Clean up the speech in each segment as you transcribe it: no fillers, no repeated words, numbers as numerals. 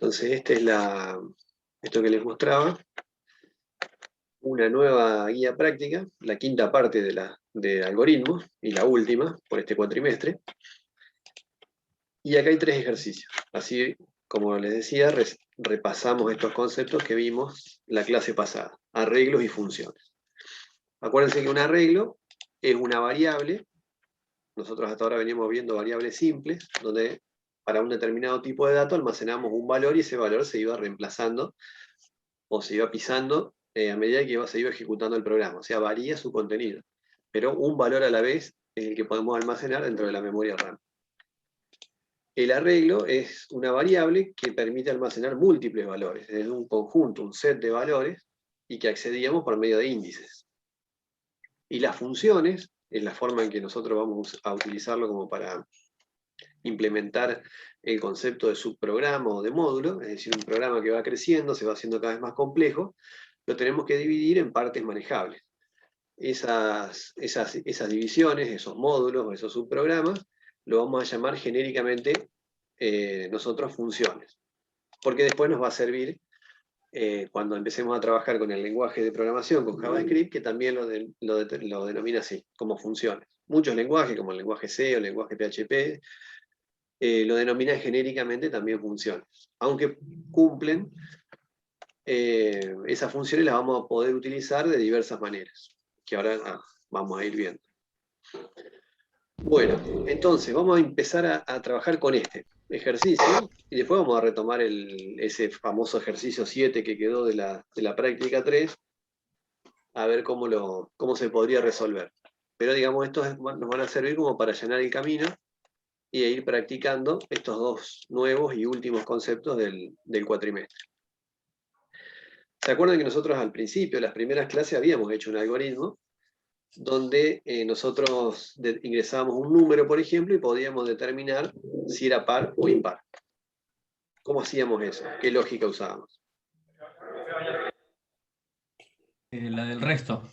Entonces, esto que les mostraba, una nueva guía práctica, la quinta parte de algoritmos, y la última por este cuatrimestre. Y acá hay 3 ejercicios. Así, como les decía, repasamos estos conceptos que vimos la clase pasada, arreglos y funciones. Acuérdense que un arreglo es una variable. Nosotros hasta ahora veníamos viendo variables simples, donde para un determinado tipo de dato almacenamos un valor y ese valor se iba reemplazando o se iba pisando a medida que se iba ejecutando el programa. O sea, varía su contenido. Pero un valor a la vez es el que podemos almacenar dentro de la memoria RAM. El arreglo es una variable que permite almacenar múltiples valores, es un conjunto, un set de valores, y que accedíamos por medio de índices. Y las funciones, es la forma en que nosotros vamos a utilizarlo como para implementar el concepto de subprograma o de módulo, es decir, un programa que va creciendo, se va haciendo cada vez más complejo, lo tenemos que dividir en partes manejables. Esas divisiones, esos módulos, esos subprogramas, lo vamos a llamar genéricamente nosotros funciones, porque después nos va a servir cuando empecemos a trabajar con el lenguaje de programación, con JavaScript, que también lo denomina así, como funciones. Muchos lenguajes, como el lenguaje C o el lenguaje PHP, lo denominan genéricamente también funciones. Aunque cumplen, esas funciones las vamos a poder utilizar de diversas maneras, que ahora vamos a ir viendo. Bueno, entonces vamos a empezar a trabajar con este ejercicio y después vamos a retomar ese famoso ejercicio 7 que quedó de la práctica 3, a ver cómo se podría resolver. Pero digamos, estos nos van a servir como para allanar el camino y ir practicando estos 2 nuevos y últimos conceptos del cuatrimestre. ¿Se acuerdan que nosotros al principio, en las primeras clases, habíamos hecho un algoritmo donde nosotros ingresábamos un número, por ejemplo, y podíamos determinar si era par o impar? ¿Cómo hacíamos eso? ¿Qué lógica usábamos? La del resto.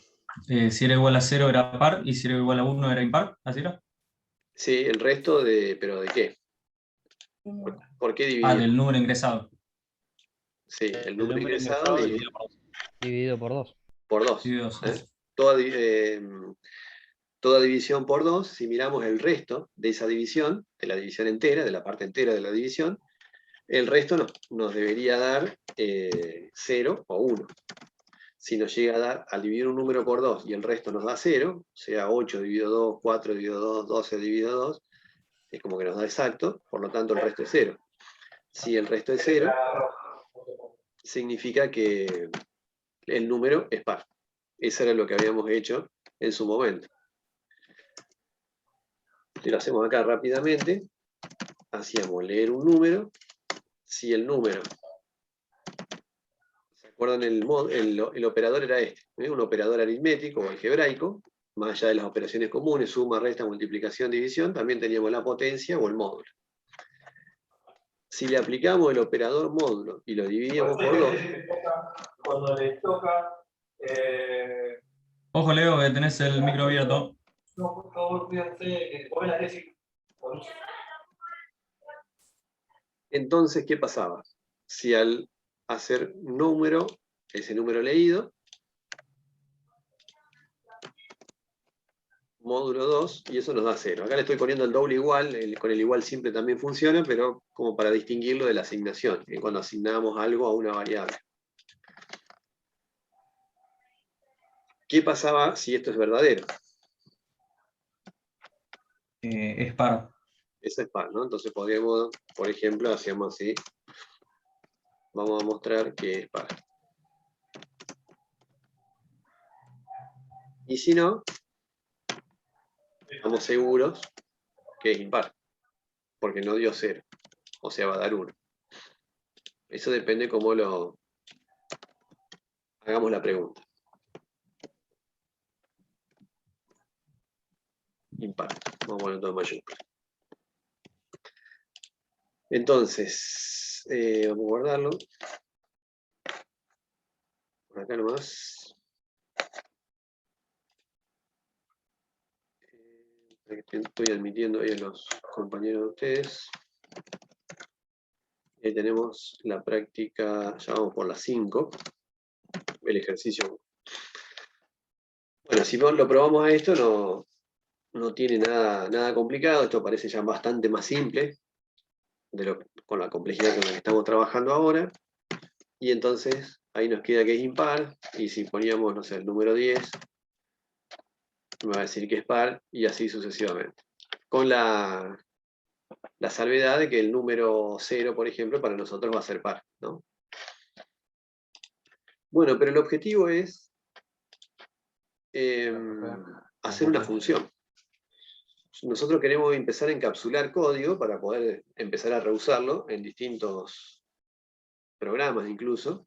Si era igual a 0 era par y si era igual a 1 era impar, ¿así era? Sí, el resto ¿pero de qué? ¿Por qué dividíamos? Del número ingresado. Sí, el El número número ingresado ingresado dividido por 2. por 2. Dividido dos. Toda división por 2, si miramos el resto de esa división, de la división entera, de la parte entera de la división, el resto nos debería dar 0 o 1. Si nos llega a dar, al dividir un número por 2 y el resto nos da 0, o sea 8 dividido 2, 4 dividido 2, 12 dividido 2, es como que nos da exacto, por lo tanto el resto es 0. Si el resto es 0, significa que el número es par. Eso era lo que habíamos hecho en su momento. Si lo hacemos acá rápidamente, hacíamos leer un número. Si el número, ¿se acuerdan? El operador era este, un operador aritmético o algebraico, más allá de las operaciones comunes, suma, resta, multiplicación, división, también teníamos la potencia o el módulo. Si le aplicamos el operador módulo y lo dividíamos por 2, cuando les toca... Ojo, Leo, que tenés el micro abierto. No, por favor, cuídense, que comen la leche. entonces, ¿qué pasaba? Si al hacer número, ese número leído, módulo 2, y eso nos da 0. Acá le estoy poniendo el doble igual, con el igual simple también funciona, pero como para distinguirlo de la asignación, cuando asignamos algo a una variable. ¿Qué pasaba si esto es verdadero? Es par. Eso es par, ¿no? Entonces podríamos, por ejemplo, hacíamos así. Vamos a mostrar que es par. Y si no, estamos seguros que es impar, porque no dio 0, o sea, va a dar 1. Eso depende cómo lo hagamos la pregunta. Impar. Vamos a poner todo en mayúscula. Entonces, vamos a guardarlo. Por acá nomás. Estoy admitiendo ahí a los compañeros de ustedes. Ahí tenemos la práctica, ya vamos por las 5, el ejercicio. Bueno, si lo probamos a esto, no tiene nada complicado, esto parece ya bastante más simple con la complejidad con la que estamos trabajando ahora. Y entonces ahí nos queda que es impar, y si poníamos, no sé, el número 10, me va a decir que es par, y así sucesivamente. Con la salvedad de que el número 0, por ejemplo, para nosotros va a ser par, ¿no? Bueno, pero el objetivo es hacer una función. Nosotros queremos empezar a encapsular código para poder empezar a reusarlo en distintos programas incluso,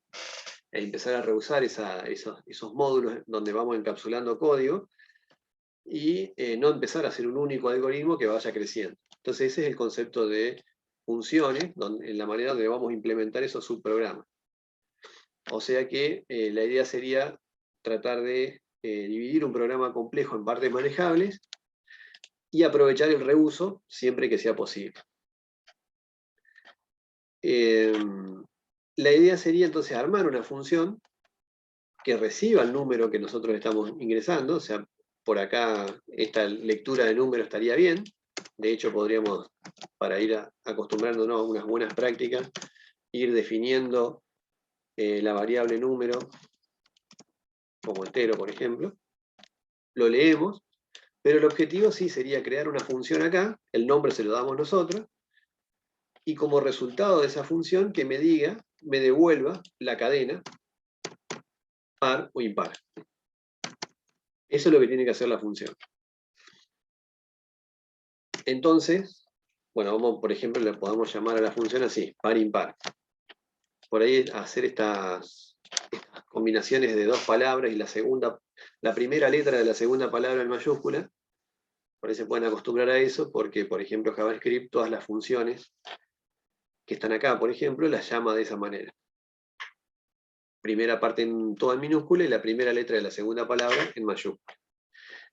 e empezar a reusar esos módulos donde vamos encapsulando código, y no empezar a hacer un único algoritmo que vaya creciendo. Entonces ese es el concepto de funciones, en la manera donde vamos a implementar esos subprogramas. O sea que la idea sería tratar de dividir un programa complejo en partes manejables y aprovechar el reuso siempre que sea posible. La idea sería entonces armar una función que reciba el número que nosotros estamos ingresando, o sea, por acá esta lectura de número estaría bien. De hecho, podríamos, para ir acostumbrándonos a unas buenas prácticas, ir definiendo la variable número como entero, por ejemplo. Lo leemos, pero el objetivo sí sería crear una función acá, el nombre se lo damos nosotros, y como resultado de esa función que me devuelva la cadena par o impar. Eso es lo que tiene que hacer la función. Entonces, bueno, por ejemplo, le podemos llamar a la función así, par-impar. Por ahí hacer estas combinaciones de dos palabras y la primera letra de la segunda palabra en mayúscula, por ahí se pueden acostumbrar a eso, porque, por ejemplo, JavaScript, todas las funciones que están acá, por ejemplo, las llama de esa manera. Primera parte toda en minúscula y la primera letra de la segunda palabra en mayúscula.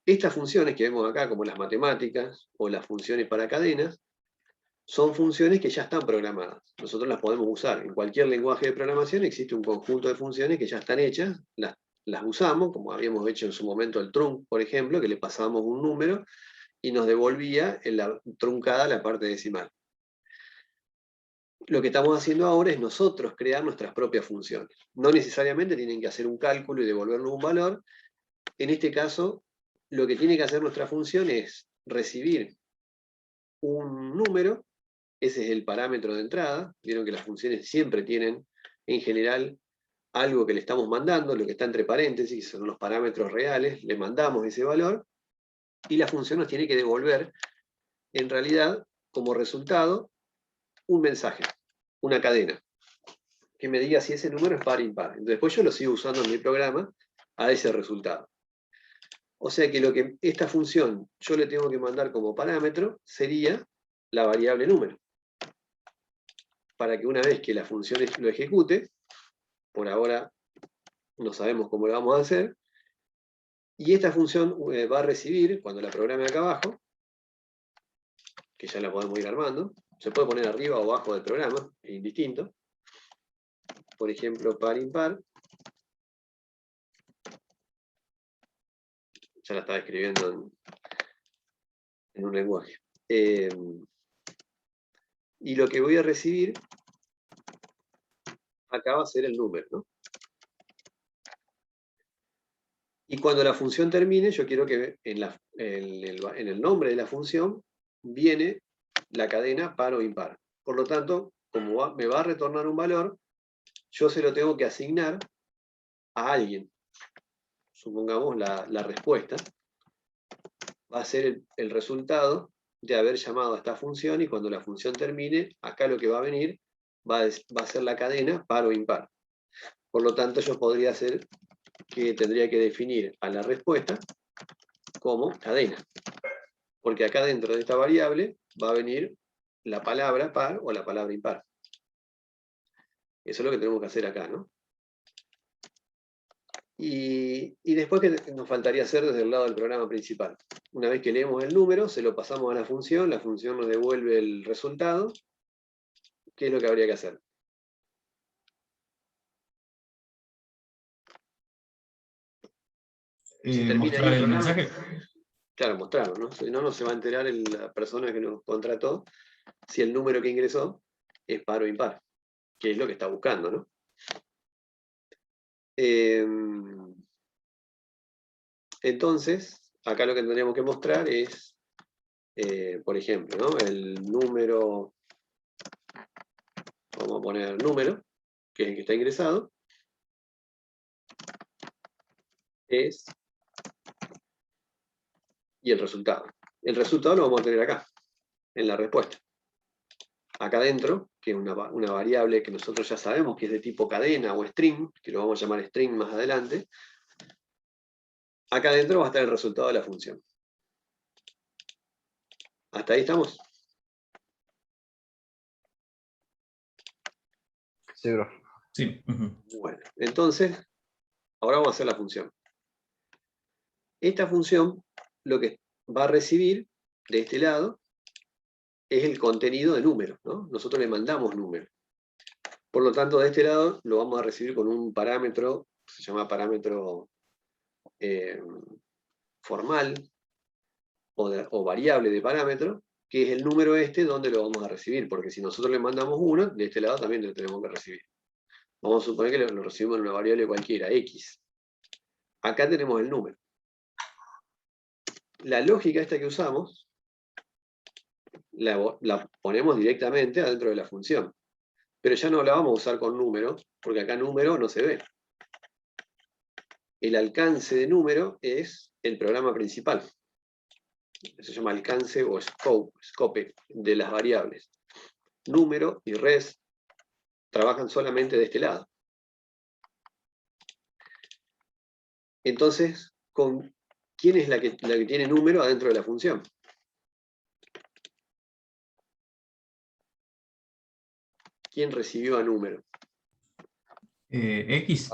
Estas funciones que vemos acá, como las matemáticas o las funciones para cadenas, son funciones que ya están programadas. Nosotros las podemos usar. En cualquier lenguaje de programación existe un conjunto de funciones que ya están hechas, las usamos, como habíamos hecho en su momento el trunc, por ejemplo, que le pasábamos un número y nos devolvía en la truncada la parte decimal. Lo que estamos haciendo ahora es nosotros crear nuestras propias funciones. No necesariamente tienen que hacer un cálculo y devolvernos un valor. En este caso, lo que tiene que hacer nuestra función es recibir un número. Ese es el parámetro de entrada. Vieron que las funciones siempre tienen, en general, algo que le estamos mandando, lo que está entre paréntesis, que son los parámetros reales, le mandamos ese valor, y la función nos tiene que devolver, en realidad, como resultado, un mensaje, una cadena, que me diga si ese número es par o impar. Después yo lo sigo usando en mi programa a ese resultado. O sea que lo que esta función yo le tengo que mandar como parámetro sería la variable número, para que una vez que la función lo ejecute, por ahora no sabemos cómo lo vamos a hacer, y esta función va a recibir, cuando la programe acá abajo, que ya la podemos ir armando, se puede poner arriba o abajo del programa, es indistinto. Por ejemplo, par-impar. Ya la estaba escribiendo en un lenguaje. Y lo que voy a recibir acá va a ser el número, ¿no? Y cuando la función termine, yo quiero que en el nombre de la función viene la cadena par o impar. Por lo tanto, como me va a retornar un valor, yo se lo tengo que asignar a alguien. Supongamos la respuesta va a ser el resultado de haber llamado a esta función, y cuando la función termine, acá lo que va a venir va a ser la cadena par o impar. Por lo tanto, yo podría hacer que tendría que definir a la respuesta como cadena. Porque acá dentro de esta variable va a venir la palabra par o la palabra impar. Eso es lo que tenemos que hacer acá, ¿no? Y después, ¿qué nos faltaría hacer desde el lado del programa principal? Una vez que leemos el número, se lo pasamos a la función nos devuelve el resultado, ¿qué es lo que habría que hacer? Si termina Mostrar ahí el el programa, mensaje. claro, mostrarlo, ¿no? Si no, no se va a enterar la persona que nos contrató si el número que ingresó es par o impar, que es lo que está buscando, ¿no? Entonces, acá lo que tendríamos que mostrar es, por ejemplo, ¿no? El número, vamos a poner número, que es el que está ingresado, es, y el resultado. El resultado lo vamos a tener acá, en la respuesta. Acá adentro, que es una variable que nosotros ya sabemos que es de tipo cadena o string, que lo vamos a llamar string más adelante, acá adentro va a estar el resultado de la función. ¿Hasta ahí estamos? Sí, bro. Sí. Bueno, entonces, ahora vamos a hacer la función. Esta función lo que va a recibir de este lado es el contenido de números, ¿no? Nosotros le mandamos números. Por lo tanto, de este lado lo vamos a recibir con un parámetro, se llama parámetro formal o variable de parámetro, que es el número este donde lo vamos a recibir, porque si nosotros le mandamos uno, de este lado también lo tenemos que recibir. Vamos a suponer que lo recibimos en una variable cualquiera, x. Acá tenemos el número. La lógica esta que usamos, la ponemos directamente adentro de la función. Pero ya no la vamos a usar con número, porque acá número no se ve. El alcance de número es el programa principal. Se llama alcance o scope de las variables. Número y res trabajan solamente de este lado. Entonces, ¿quién es la que tiene número adentro de la función? ¿Quién recibió a número? X.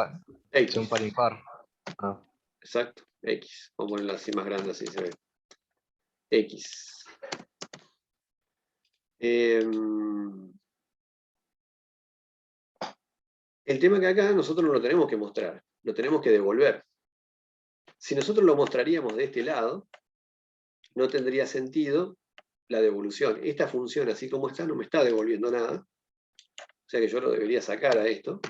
Es un X. par impar. Ah. Exacto, X. Vamos a ponerla así más grande, así se ve. X. El tema que acá nosotros no lo tenemos que mostrar, lo tenemos que devolver. Si nosotros lo mostraríamos de este lado, no tendría sentido la devolución. Esta función, así como está, no me está devolviendo nada. O sea que yo lo debería sacar a esto.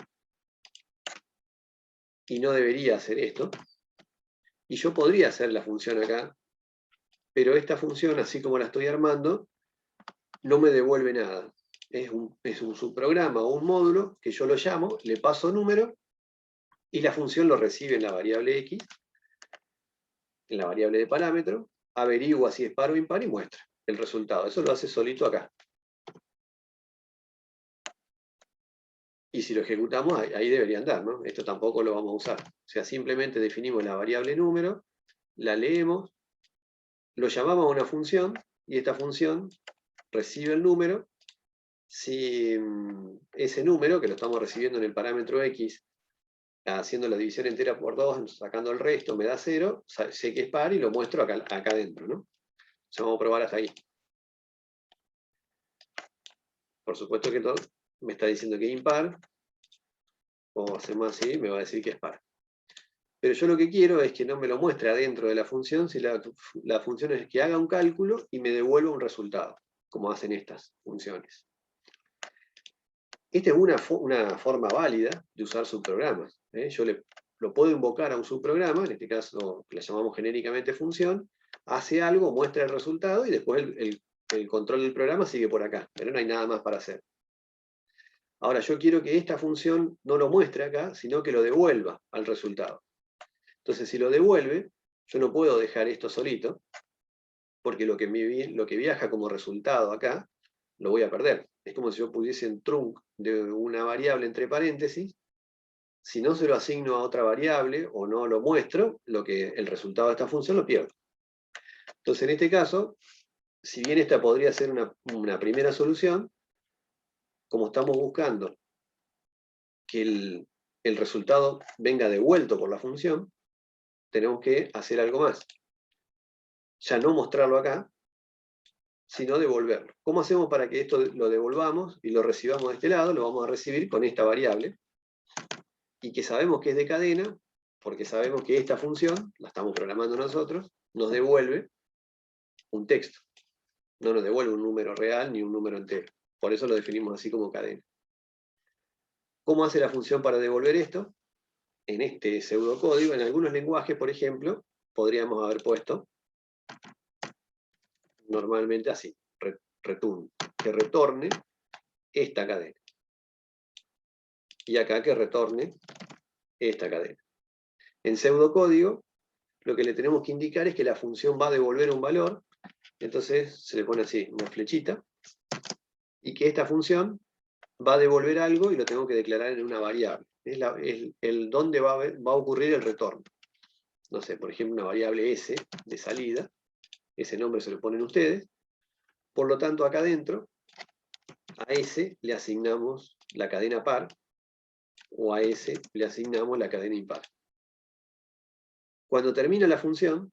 Y no debería hacer esto. Y yo podría hacer la función acá, pero esta función, así como la estoy armando, no me devuelve nada. Es un subprograma o un módulo que yo lo llamo, le paso número, y la función lo recibe en la variable x, en la variable de parámetro, averigua si es par o impar y muestra el resultado. Eso lo hace solito acá. Y si lo ejecutamos, ahí debería andar, ¿no? Esto tampoco lo vamos a usar. O sea, simplemente definimos la variable número, la leemos, lo llamamos a una función, y esta función recibe el número. Si ese número, que lo estamos recibiendo en el parámetro x, haciendo la división entera por 2, sacando el resto, me da 0, sé que es par y lo muestro acá adentro, ¿no? Ya vamos a probar hasta ahí. Por supuesto que todo me está diciendo que es impar, o hacemos así, me va a decir que es par. Pero yo lo que quiero es que no me lo muestre adentro de la función, si la función es que haga un cálculo y me devuelva un resultado, como hacen estas funciones. Esta es una forma válida de usar subprogramas. Yo lo puedo invocar a un subprograma, en este caso la llamamos genéricamente función, hace algo, muestra el resultado y después el control del programa sigue por acá, pero no hay nada más para hacer. Ahora yo quiero que esta función no lo muestre acá, sino que lo devuelva al resultado. Entonces si lo devuelve, yo no puedo dejar esto solito, porque lo que viaja como resultado acá, lo voy a perder. Es como si yo pudiese en trunc de una variable entre paréntesis, si no se lo asigno a otra variable o no lo muestro, el resultado de esta función lo pierdo. Entonces en este caso, si bien esta podría ser una primera solución, como estamos buscando que el resultado venga devuelto por la función, tenemos que hacer algo más. Ya no mostrarlo acá, sino devolverlo. ¿Cómo hacemos para que esto lo devolvamos y lo recibamos de este lado? Lo vamos a recibir con esta variable, y que sabemos que es de cadena, porque sabemos que esta función, la estamos programando nosotros, nos devuelve un texto. No nos devuelve un número real ni un número entero. Por eso lo definimos así como cadena. ¿Cómo hace la función para devolver esto? En este pseudocódigo, en algunos lenguajes, por ejemplo, podríamos haber puesto normalmente así, return, que retorne esta cadena. Y acá que retorne esta cadena. En pseudocódigo, lo que le tenemos que indicar es que la función va a devolver un valor, entonces se le pone así, una flechita, y que esta función va a devolver algo y lo tengo que declarar en una variable. Es el dónde va a ocurrir el retorno. No sé, por ejemplo, una variable S de salida, ese nombre se lo ponen ustedes, por lo tanto acá adentro, a S le asignamos la cadena par, o a S le asignamos la cadena impar. Cuando termina la función,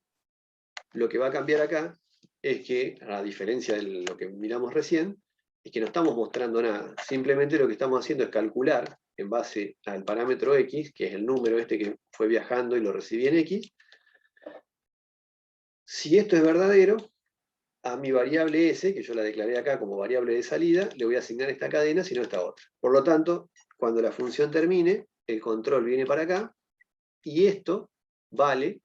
lo que va a cambiar acá es que, a diferencia de lo que miramos recién, es que no estamos mostrando nada. Simplemente lo que estamos haciendo es calcular, en base al parámetro X, que es el número este que fue viajando y lo recibí en X, si esto es verdadero, a mi variable S, que yo la declaré acá como variable de salida, le voy a asignar esta cadena, si no esta otra. Por lo tanto, cuando la función termine, el control viene para acá, y esto vale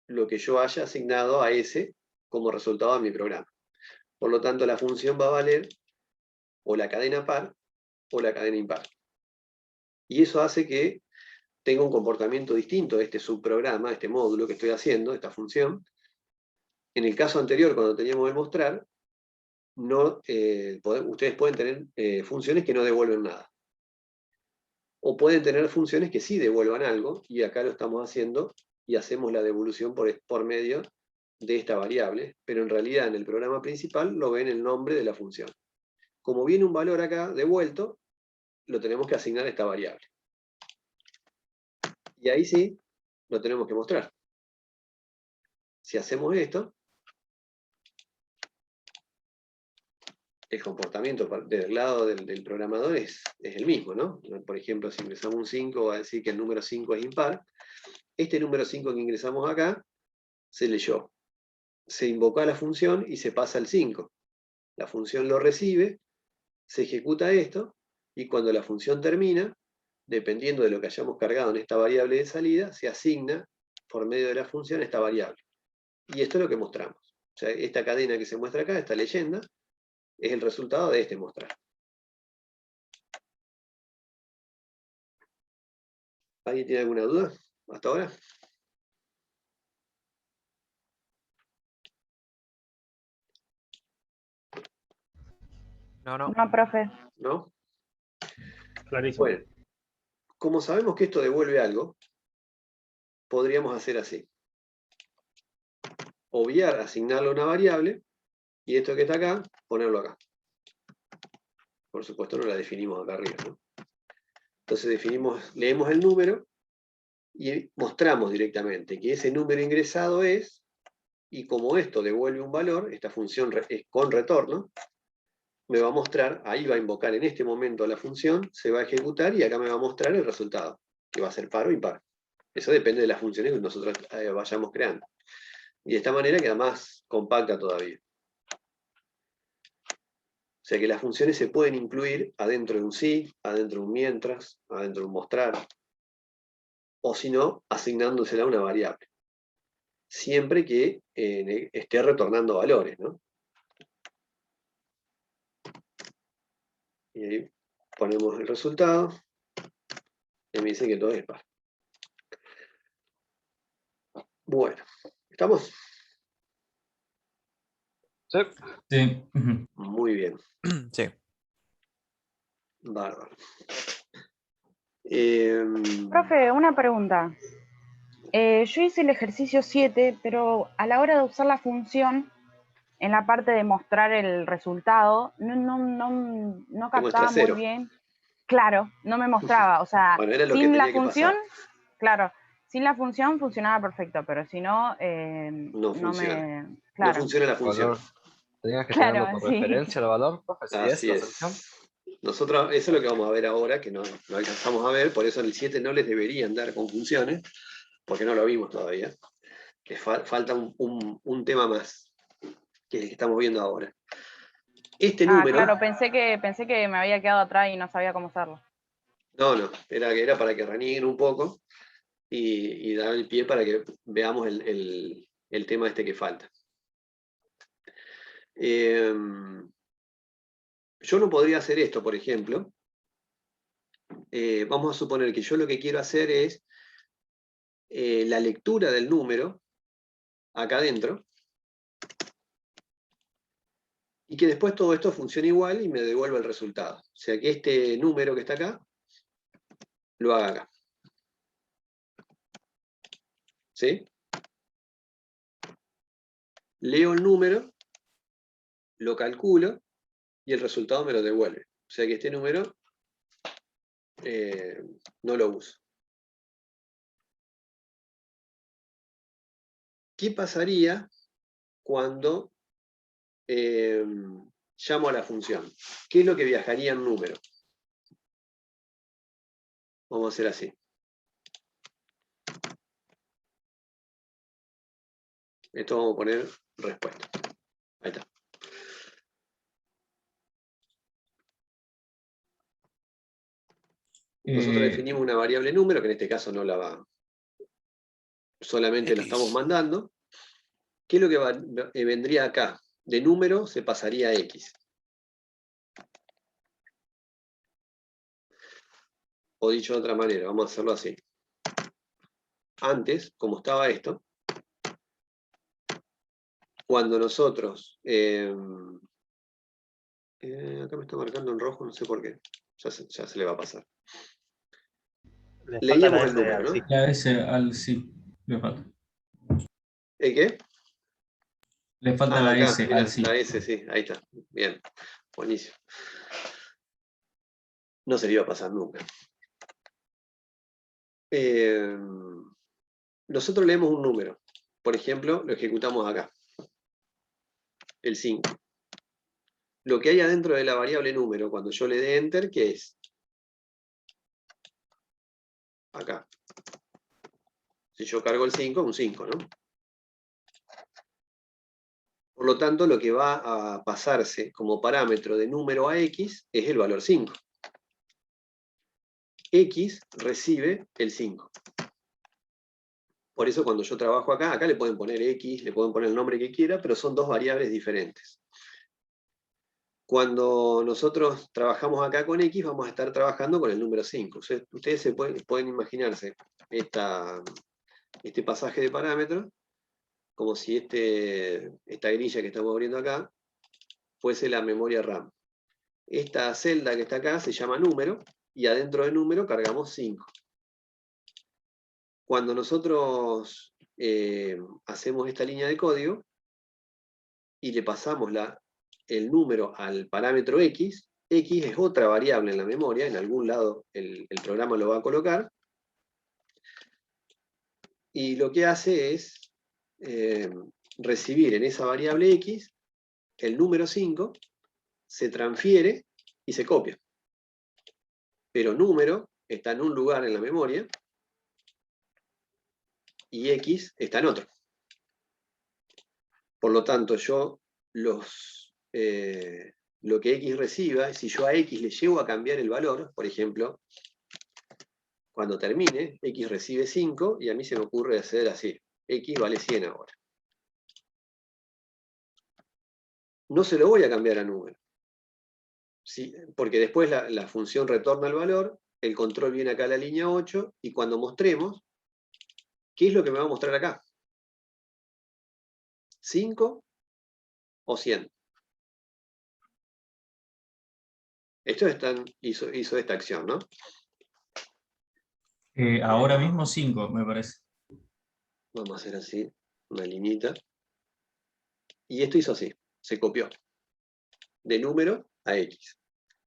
lo que yo haya asignado a S como resultado de mi programa. Por lo tanto, la función va a valer o la cadena par o la cadena impar. Y eso hace que tenga un comportamiento distinto de este subprograma, este módulo que estoy haciendo, esta función. En el caso anterior, cuando teníamos el mostrar, ustedes pueden tener funciones que no devuelven nada. O pueden tener funciones que sí devuelvan algo, y acá lo estamos haciendo, y hacemos la devolución por medio de esta variable, pero en realidad en el programa principal lo ven el nombre de la función. Como viene un valor acá devuelto, lo tenemos que asignar a esta variable. Y ahí sí, lo tenemos que mostrar. Si hacemos esto, el comportamiento del lado del programador es el mismo, ¿no? Por ejemplo, si ingresamos un 5, va a decir que el número 5 es impar. Este número 5 que ingresamos acá, se leyó. Se invocó a la función y se pasa al 5. La función lo recibe, se ejecuta esto, y cuando la función termina, dependiendo de lo que hayamos cargado en esta variable de salida, se asigna por medio de la función esta variable. Y esto es lo que mostramos. O sea, esta cadena que se muestra acá, esta leyenda, es el resultado de este mostrar. ¿Alguien tiene alguna duda hasta ahora? No, no. No, profe. ¿No? Clarísimo. Bueno, como sabemos que esto devuelve algo, podríamos hacer así. Obviar, asignarle una variable, y esto que está acá, ponerlo acá. Por supuesto no la definimos acá arriba, ¿no? Entonces leemos el número, y mostramos directamente que ese número ingresado es, y como esto devuelve un valor, esta función es con retorno, me va a mostrar, ahí va a invocar en este momento la función, se va a ejecutar y acá me va a mostrar el resultado, que va a ser par o impar. Eso depende de las funciones que nosotros vayamos creando. Y de esta manera queda más compacta todavía. O sea que las funciones se pueden incluir adentro de un sí, adentro de un mientras, adentro de un mostrar, o si no, asignándosela a una variable. Siempre que esté retornando valores, ¿no? Y ahí ponemos el resultado, y me dice que todo es par. Bueno, ¿estamos? Sí. Sí. Ujú. Muy bien, Sí. bárbaro. Profe, una pregunta. Yo hice el ejercicio 7, pero a la hora de usar la función, en la parte de mostrar el resultado, no captaba muy 0. bien. Claro, no me mostraba. O sea, Bueno, era lo que sin la tenía que función, pasar. claro, sin la función funcionaba perfecto, pero si no, No no funciona. me... No Claro. funciona la función. Valor. Tenías que Claro, tenerlo por sí. referencia al valor, profe, si es Así la es. solución. Nosotros, eso es lo que vamos a ver ahora, que no alcanzamos a ver, por eso en el 7 no les deberían dar con funciones, porque no lo vimos todavía. Que falta un tema más, que es el que estamos viendo ahora. Este número... Claro, pensé que me había quedado atrás y no sabía cómo hacerlo. No, era para que renieguen un poco y dar el pie para que veamos el tema este que falta. Yo no podría hacer esto, por ejemplo. Vamos a suponer que yo lo que quiero hacer es la lectura del número acá adentro y que después todo esto funcione igual y me devuelva el resultado. O sea que este número que está acá lo haga acá. ¿Sí? Leo el número, lo calculo y el resultado me lo devuelve. O sea que este número no lo uso. ¿Qué pasaría cuando llamo a la función? ¿Qué es lo que viajaría en número? Vamos a hacer así. Esto vamos a poner respuesta. Ahí está. Nosotros definimos una variable número, que en este caso no la va, solamente la estamos mandando. ¿Qué es lo que vendría acá? De número se pasaría a X. O dicho de otra manera, vamos a hacerlo así. Antes, como estaba esto, cuando nosotros... acá me está marcando en rojo, no sé por qué. Ya se le va a pasar. Le falta Leíamos la el S número, al ¿no? sí. La S al sí, le falta. ¿El qué? Le falta la Acá, S mirá, al sí. la S, sí, ahí está. Bien, buenísimo. No se le iba a pasar nunca. Nosotros leemos un número. Por ejemplo, lo ejecutamos acá. El 5. Lo que hay adentro de la variable número, cuando yo le dé Enter, ¿qué es? Acá. Si yo cargo el 5, un 5, ¿no? Por lo tanto, lo que va a pasarse como parámetro de número a X es el valor 5. X recibe el 5. Por eso cuando yo trabajo acá le pueden poner X, le pueden poner el nombre que quiera, pero son dos variables diferentes. Cuando nosotros trabajamos acá con X, vamos a estar trabajando con el número 5. Ustedes se pueden imaginarse este pasaje de parámetros como si esta grilla que estamos abriendo acá fuese la memoria RAM. Esta celda que está acá se llama número, y adentro de número cargamos 5. Cuando nosotros hacemos esta línea de código y le pasamos el número al parámetro X, X es otra variable en la memoria, en algún lado el programa lo va a colocar, y lo que hace es recibir en esa variable X el número 5, se transfiere y se copia. Pero número está en un lugar en la memoria y X está en otro. Por lo tanto, yo lo que X reciba, si yo a X le llego a cambiar el valor, por ejemplo, cuando termine, X recibe 5 y a mí se me ocurre hacer así. X vale 100 ahora. No se lo voy a cambiar a número. Sí, porque después la función retorna el valor, el control viene acá a la línea 8, y cuando mostremos, ¿qué es lo que me va a mostrar acá? ¿5 o 100? Esto hizo esta acción, ¿no? Ahora mismo 5, me parece. Vamos a hacer así, una liñita. Y esto hizo así, se copió. De número a X.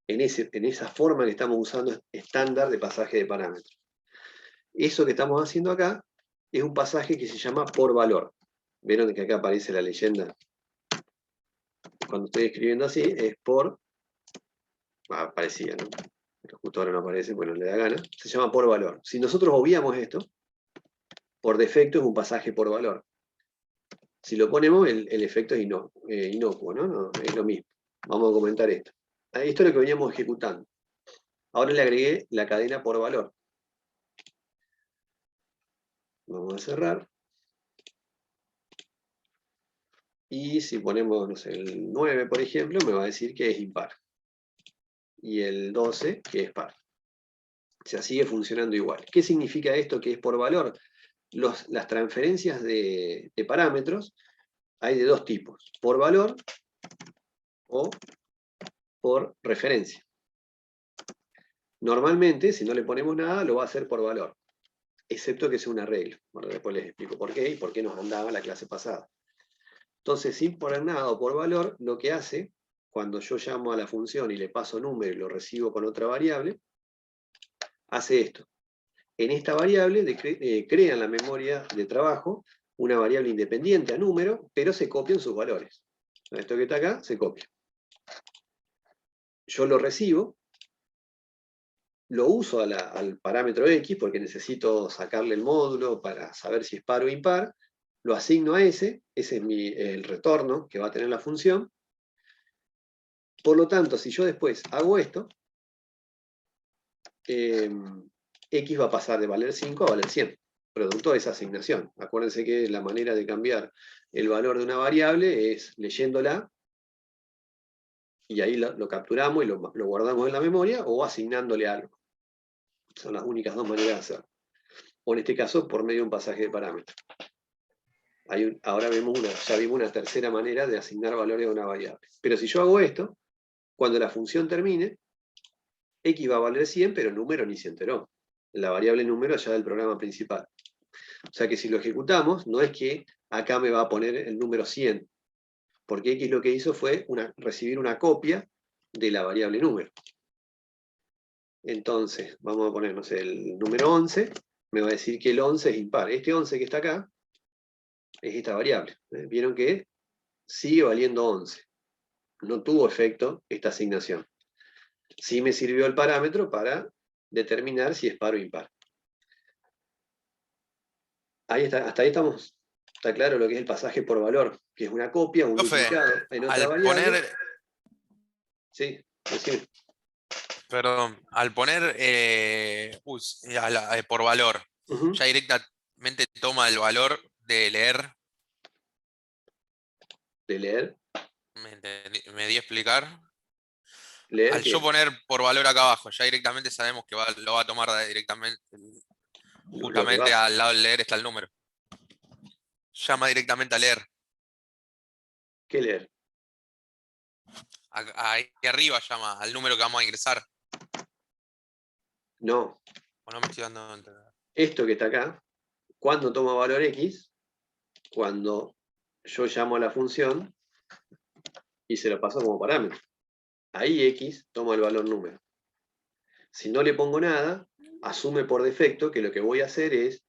En esa forma que estamos usando estándar de pasaje de parámetros. Eso que estamos haciendo acá es un pasaje que se llama por valor. ¿Vieron que acá aparece la leyenda? cuando estoy escribiendo así, es por, parecía, ¿no? Pero justo ahora no aparece, bueno, le da gana, se llama por valor. Si nosotros obviamos esto, por defecto es un pasaje por valor. Si lo ponemos, el efecto es inocuo, ¿no? No, es lo mismo. Vamos a comentar esto. Esto es lo que veníamos ejecutando. Ahora le agregué la cadena por valor. Vamos a cerrar. Y si ponemos, no sé, el 9, por ejemplo, me va a decir que es impar. Y el 12, que es par. O sea, sigue funcionando igual. ¿Qué significa esto que es por valor? Las transferencias de parámetros hay de dos tipos. Por valor o por referencia. Normalmente, si no le ponemos nada, lo va a hacer por valor. Excepto que sea un arreglo. Bueno, después les explico por qué y por qué nos andaba la clase pasada. Entonces, sin poner nada o por valor, lo que hace, cuando yo llamo a la función y le paso número y lo recibo con otra variable, hace esto. En esta variable crea en la memoria de trabajo una variable independiente a número, pero se copian sus valores. Esto que está acá, se copia. Yo lo recibo, lo uso al parámetro X, porque necesito sacarle el módulo para saber si es par o impar, lo asigno a ese es el retorno que va a tener la función. Por lo tanto, si yo después hago esto, X va a pasar de valer 5 a valer 100, producto de esa asignación. Acuérdense que la manera de cambiar el valor de una variable es leyéndola, y ahí lo capturamos y lo guardamos en la memoria, o asignándole algo. Son las únicas dos maneras de hacerlo. O en este caso, por medio de un pasaje de parámetros. Ahora ya vimos una tercera manera de asignar valores a una variable. Pero si yo hago esto, cuando la función termine, X va a valer 100, pero el número ni se enteró. La variable número ya del programa principal. O sea que si lo ejecutamos, no es que acá me va a poner el número 100, porque X lo que hizo fue recibir una copia de la variable número. Entonces, vamos a poner, no sé, el número 11, me va a decir que el 11 es impar. Este 11 que está acá es esta variable. Vieron que sigue valiendo 11. No tuvo efecto esta asignación. Sí me sirvió el parámetro para determinar si es par o impar. Ahí está, hasta ahí estamos. Está claro lo que es el pasaje por valor, que es una copia, un Profe, duplicado en otra al variable. poner, Sí, decime. perdón, al poner por valor, Ujú. ya directamente toma el valor de leer. De leer. ¿Me di a explicar? Leer Al que yo poner por valor acá abajo, ya directamente sabemos que lo va a tomar directamente, lo que va. justamente al lado del leer está el número. Llama directamente a leer. ¿Qué leer? Ahí arriba llama al número que vamos a ingresar. No. O no me estoy dando a entender. Esto que está acá, ¿cuándo toma valor X? Cuando yo llamo a la función y se lo paso como parámetro. Ahí X toma el valor número. Si no le pongo nada, asume por defecto que lo que voy a hacer es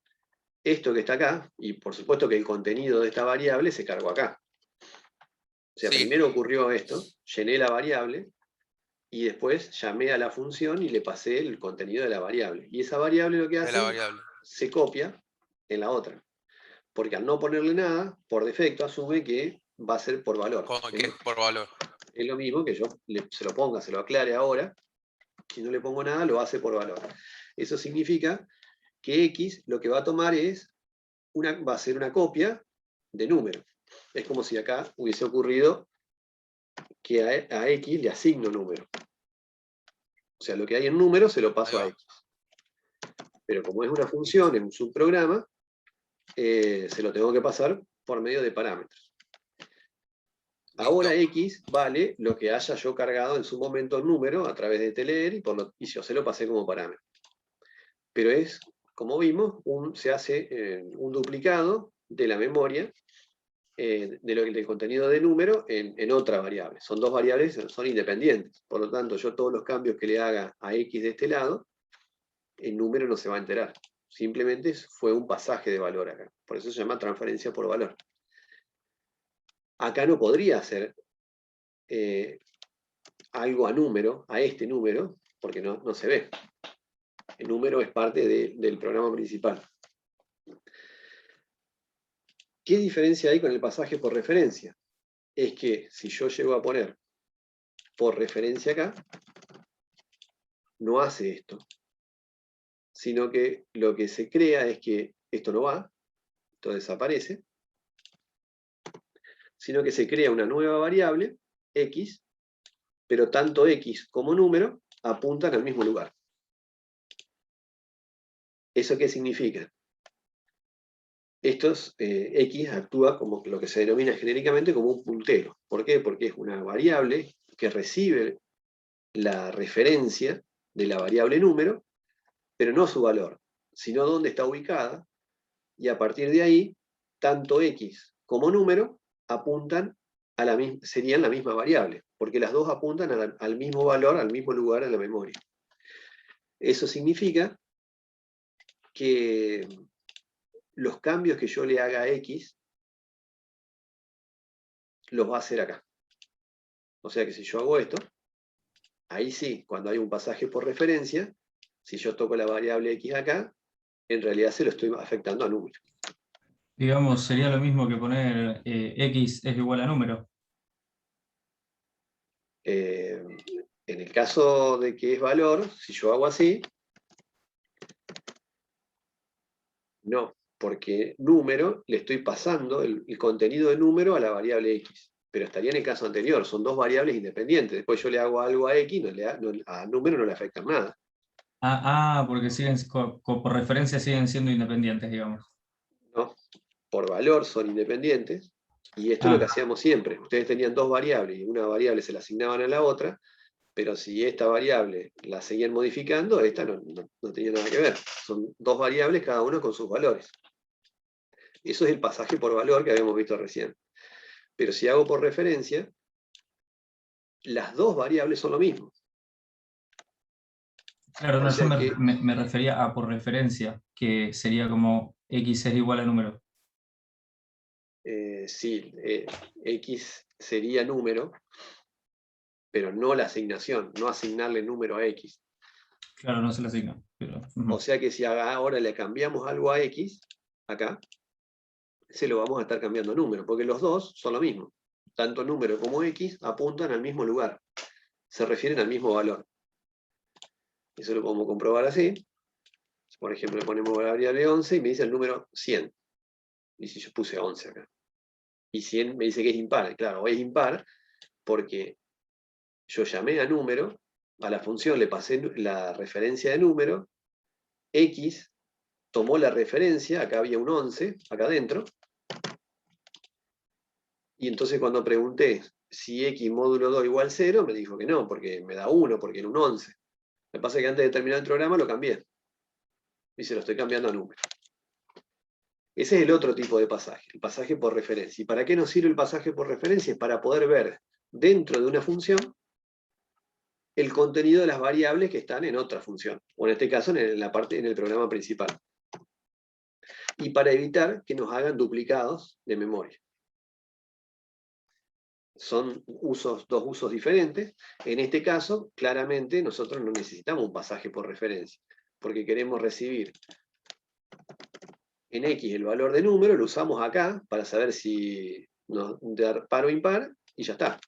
esto que está acá, y por supuesto que el contenido de esta variable se cargó acá. O sea, Sí, primero ocurrió esto, llené la variable, y después llamé a la función y le pasé el contenido de la variable. Y esa variable lo que de la hace, variable. se copia en la otra. Porque al no ponerle nada, por defecto asume que va a ser por valor. Que es por valor. Es lo mismo que yo se lo ponga, se lo aclare ahora. Si no le pongo nada, lo hace por valor. Eso significa que X lo que va a tomar va a ser una copia de número. Es como si acá hubiese ocurrido que a X le asigno número. O sea, lo que hay en número se lo paso a X. Pero como es una función, es un subprograma, se lo tengo que pasar por medio de parámetros. Ahora X vale lo que haya yo cargado en su momento el número a través de tleer y yo se lo pasé como parámetro. Pero es, como vimos, se hace un duplicado de la memoria del contenido de número en otra variable. Son dos variables, son independientes. Por lo tanto, yo todos los cambios que le haga a X de este lado, el número no se va a enterar. Simplemente fue un pasaje de valor acá. Por eso se llama transferencia por valor. Acá no podría ser algo a número, a este número, porque no se ve. El número es parte del programa principal. ¿Qué diferencia hay con el pasaje por referencia? Es que si yo llego a poner por referencia acá, no hace esto, sino que lo que se crea es que esto no va, esto desaparece, sino que se crea una nueva variable, x, pero tanto x como número apuntan al mismo lugar. ¿Eso qué significa? X actúa como lo que se denomina genéricamente como un puntero. ¿Por qué? Porque es una variable que recibe la referencia de la variable número, pero no su valor, sino dónde está ubicada, y a partir de ahí, tanto x como número apuntan a serían la misma variable, porque las dos apuntan al mismo valor, al mismo lugar en la memoria. Eso significa que los cambios que yo le haga a x, los va a hacer acá. O sea que si yo hago esto, ahí sí, cuando hay un pasaje por referencia, si yo toco la variable x acá, en realidad se lo estoy afectando a número. Digamos, sería lo mismo que poner x es igual a número. En el caso de que es valor, si yo hago así, no, porque número, le estoy pasando el contenido de número a la variable x. Pero estaría en el caso anterior, son dos variables independientes. Después yo le hago algo a x, a número no le afecta nada. Porque siguen, por referencia siguen siendo independientes, digamos. ¿No? Por valor son independientes, y esto es lo que hacíamos siempre. Ustedes tenían dos variables, y una variable se la asignaban a la otra, pero si esta variable la seguían modificando, esta no tenía nada que ver. Son dos variables, cada una con sus valores. Eso es el pasaje por valor que habíamos visto recién. Pero si hago por referencia, las dos variables son lo mismo. Claro, no, O yo sea que, me refería a por referencia, que sería como x es igual a número. sí, x sería número, pero no la asignación, no asignarle número a x. Claro, no se le asigna. Pero, O sea que si ahora le cambiamos algo a x, acá, se lo vamos a estar cambiando a número, porque los dos son lo mismo. Tanto número como x apuntan al mismo lugar, se refieren al mismo valor. Eso lo podemos comprobar así. Por ejemplo, le ponemos la variable 11 y me dice el número 100. Y si yo puse 11 acá. Y 100 me dice que es impar. Claro, es impar porque yo llamé a número, a la función le pasé la referencia de número, x tomó la referencia, acá había un 11, acá adentro, y entonces cuando pregunté si x módulo 2 igual 0, me dijo que no, porque me da 1, porque era un 11. Lo que pasa es que antes de terminar el programa lo cambié. Y se lo estoy cambiando a número. Ese es el otro tipo de pasaje, el pasaje por referencia. ¿Y para qué nos sirve el pasaje por referencia? Es para poder ver dentro de una función el contenido de las variables que están en otra función, o en este caso en el programa principal. Y para evitar que nos hagan duplicados de memoria. Son dos usos diferentes. En este caso, claramente, nosotros no necesitamos un pasaje por referencia, porque queremos recibir en x el valor de número, lo usamos acá para saber si nos da par o impar, y ya está.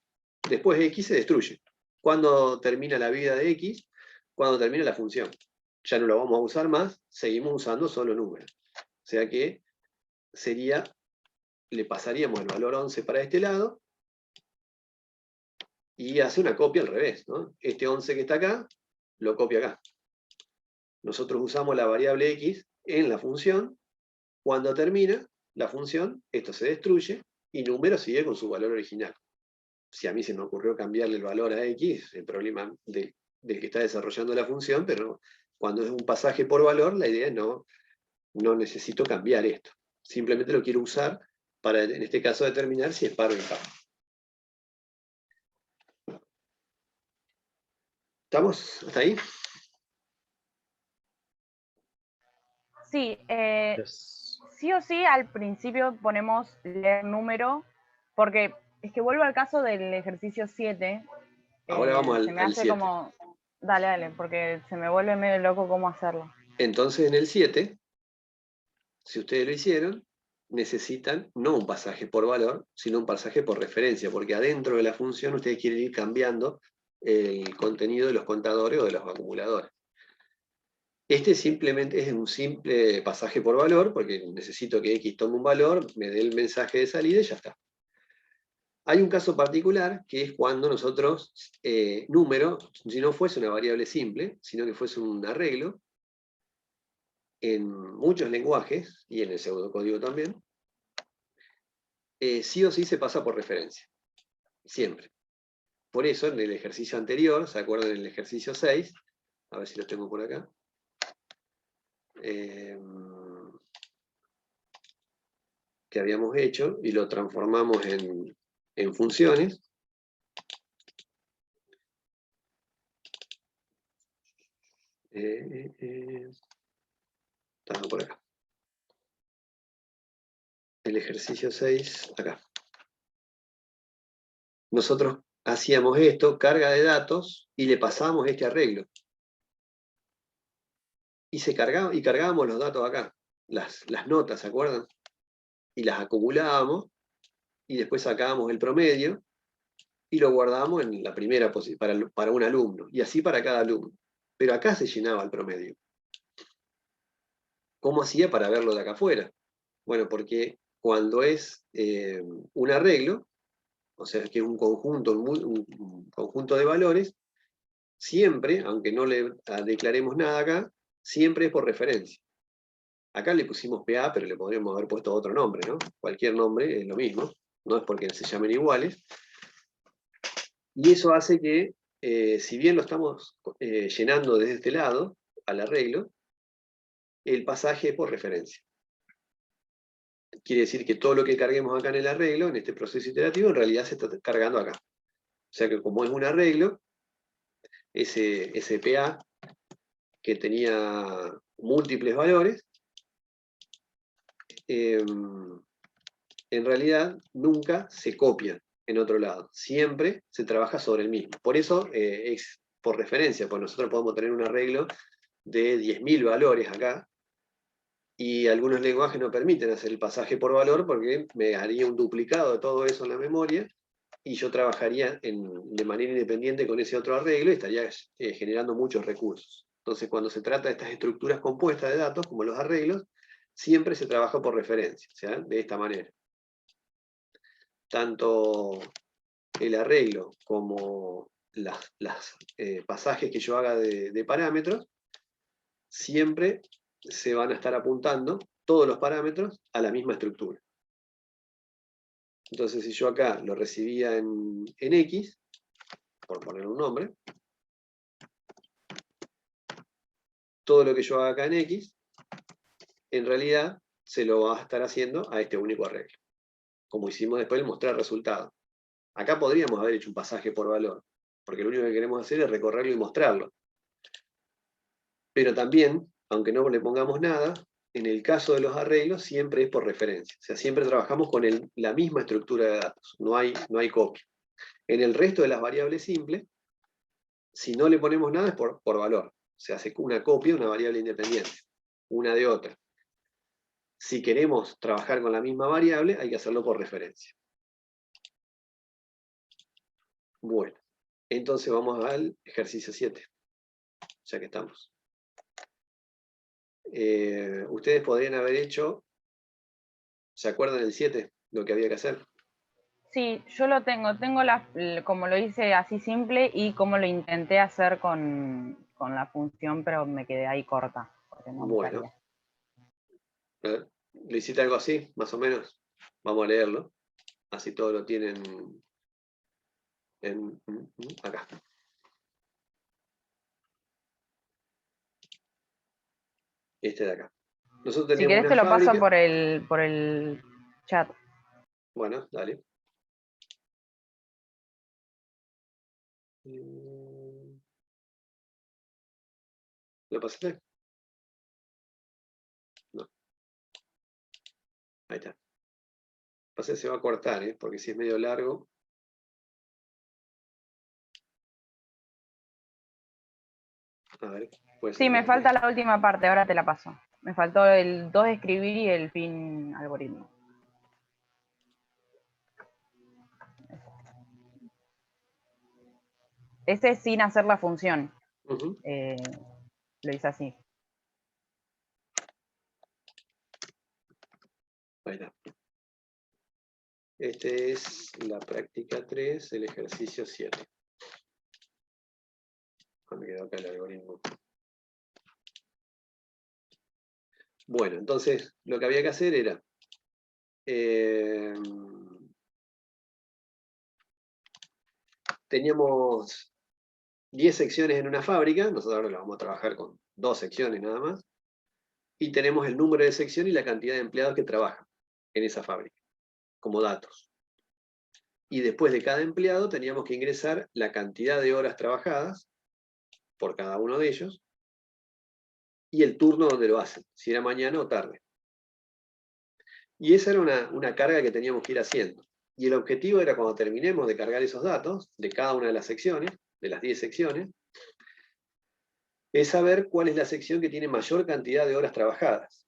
Después x se destruye. ¿Cuándo termina la vida de x? Cuando termina la función. Ya no lo vamos a usar más, seguimos usando solo números. O sea que le pasaríamos el valor 11 para este lado, y hace una copia al revés, ¿no? Este 11 que está acá, lo copia acá. Nosotros usamos la variable x en la función. Cuando termina la función, esto se destruye y número sigue con su valor original. Si a mí se me ocurrió cambiarle el valor a x, el problema del que está desarrollando la función, pero cuando es un pasaje por valor, la idea es no necesito cambiar esto. Simplemente lo quiero usar para, en este caso, determinar si es par o impar. ¿Estamos hasta ahí? Sí, Yes. sí o sí al principio ponemos leer número, porque Es que vuelvo al caso del ejercicio 7. Ahora vamos se me al hace 7. como... Dale, dale, porque se me vuelve medio loco cómo hacerlo. Entonces en el 7, si ustedes lo hicieron, necesitan no un pasaje por valor, sino un pasaje por referencia, porque adentro de la función ustedes quieren ir cambiando el contenido de los contadores o de los acumuladores. Este simplemente es un simple pasaje por valor, porque necesito que X tome un valor, me dé el mensaje de salida y ya está. Hay un caso particular que es cuando nosotros, número, si no fuese una variable simple, sino que fuese un arreglo, en muchos lenguajes, y en el pseudocódigo también, sí o sí se pasa por referencia. Siempre. Por eso, en el ejercicio anterior, ¿se acuerdan del ejercicio 6? A ver si lo tengo por acá. Que habíamos hecho, y lo transformamos en funciones. Estaba por acá. El ejercicio 6, acá. Nosotros hacíamos esto, carga de datos, y le pasábamos este arreglo. Y cargábamos los datos acá, las notas, ¿se acuerdan? Y las acumulábamos, y después sacábamos el promedio, y lo guardábamos en la primera posición para un alumno, y así para cada alumno. Pero acá se llenaba el promedio. ¿Cómo hacía para verlo de acá afuera? Bueno, porque cuando es un arreglo, o sea, que es un conjunto de valores, siempre, aunque no le declaremos nada acá, siempre es por referencia. Acá le pusimos PA, pero le podríamos haber puesto otro nombre, ¿no? Cualquier nombre es lo mismo, no es porque se llamen iguales. Y eso hace que, si bien lo estamos llenando desde este lado, al arreglo, el pasaje es por referencia. Quiere decir que todo lo que carguemos acá en el arreglo, en este proceso iterativo, en realidad se está cargando acá. O sea que como es un arreglo, ese PA que tenía múltiples valores, en realidad nunca se copia en otro lado. Siempre se trabaja sobre el mismo. Por eso es por referencia, porque nosotros podemos tener un arreglo de 10.000 valores acá, y algunos lenguajes no permiten hacer el pasaje por valor porque me haría un duplicado de todo eso en la memoria, y yo trabajaría de manera independiente con ese otro arreglo y estaría generando muchos recursos. Entonces, cuando se trata de estas estructuras compuestas de datos, como los arreglos, siempre se trabaja por referencia, o sea, de esta manera. Tanto el arreglo como los pasajes que yo haga de parámetros, siempre se van a estar apuntando todos los parámetros a la misma estructura. Entonces, si yo acá lo recibía en X, por poner un nombre, todo lo que yo haga acá en X, en realidad se lo va a estar haciendo a este único arreglo, como hicimos después el mostrar resultado. Acá podríamos haber hecho un pasaje por valor, porque lo único que queremos hacer es recorrerlo y mostrarlo. Pero también, aunque no le pongamos nada, en el caso de los arreglos siempre es por referencia. O sea, siempre trabajamos con la misma estructura de datos, no hay copia. En el resto de las variables simples, si no le ponemos nada es por valor. Se hace una copia de una variable independiente, una de otra. Si queremos trabajar con la misma variable, hay que hacerlo por referencia. Bueno, entonces vamos al ejercicio 7, ya que estamos. Ustedes podrían haber hecho, ¿se acuerdan del 7? Lo que había que hacer. Sí, yo lo tengo como lo hice así simple y como lo intenté hacer con la función, pero me quedé ahí corta, porque no me Bueno, salía. ¿lo hiciste algo así, más o menos? Vamos a leerlo, así todos lo tienen acá. Este de acá. Nosotros Si teníamos querés una te lo paso fábrica. por el chat. Bueno, dale. ¿Lo pasaste? No. Ahí está. Pasa que se va a cortar, porque si es medio largo. A ver, puede ser Sí, me que- falta la última parte, ahora te la paso. Me faltó el 2 escribir y el fin algoritmo. Ese es sin hacer la función. Ujú. Lo hice así. Ahí está. Este es la práctica 3, el ejercicio 7. Me quedó acá el algoritmo. Bueno, entonces lo que había que hacer era teníamos 10 secciones en una fábrica, nosotros ahora lo vamos a trabajar con 2 secciones nada más, y tenemos el número de sección y la cantidad de empleados que trabajan en esa fábrica, como datos. Y después de cada empleado teníamos que ingresar la cantidad de horas trabajadas por cada uno de ellos, y el turno donde lo hacen, si era mañana o tarde. Y esa era una carga que teníamos que ir haciendo. Y el objetivo era, cuando terminemos de cargar esos datos de cada una de las secciones, de las 10 secciones, es saber cuál es la sección que tiene mayor cantidad de horas trabajadas.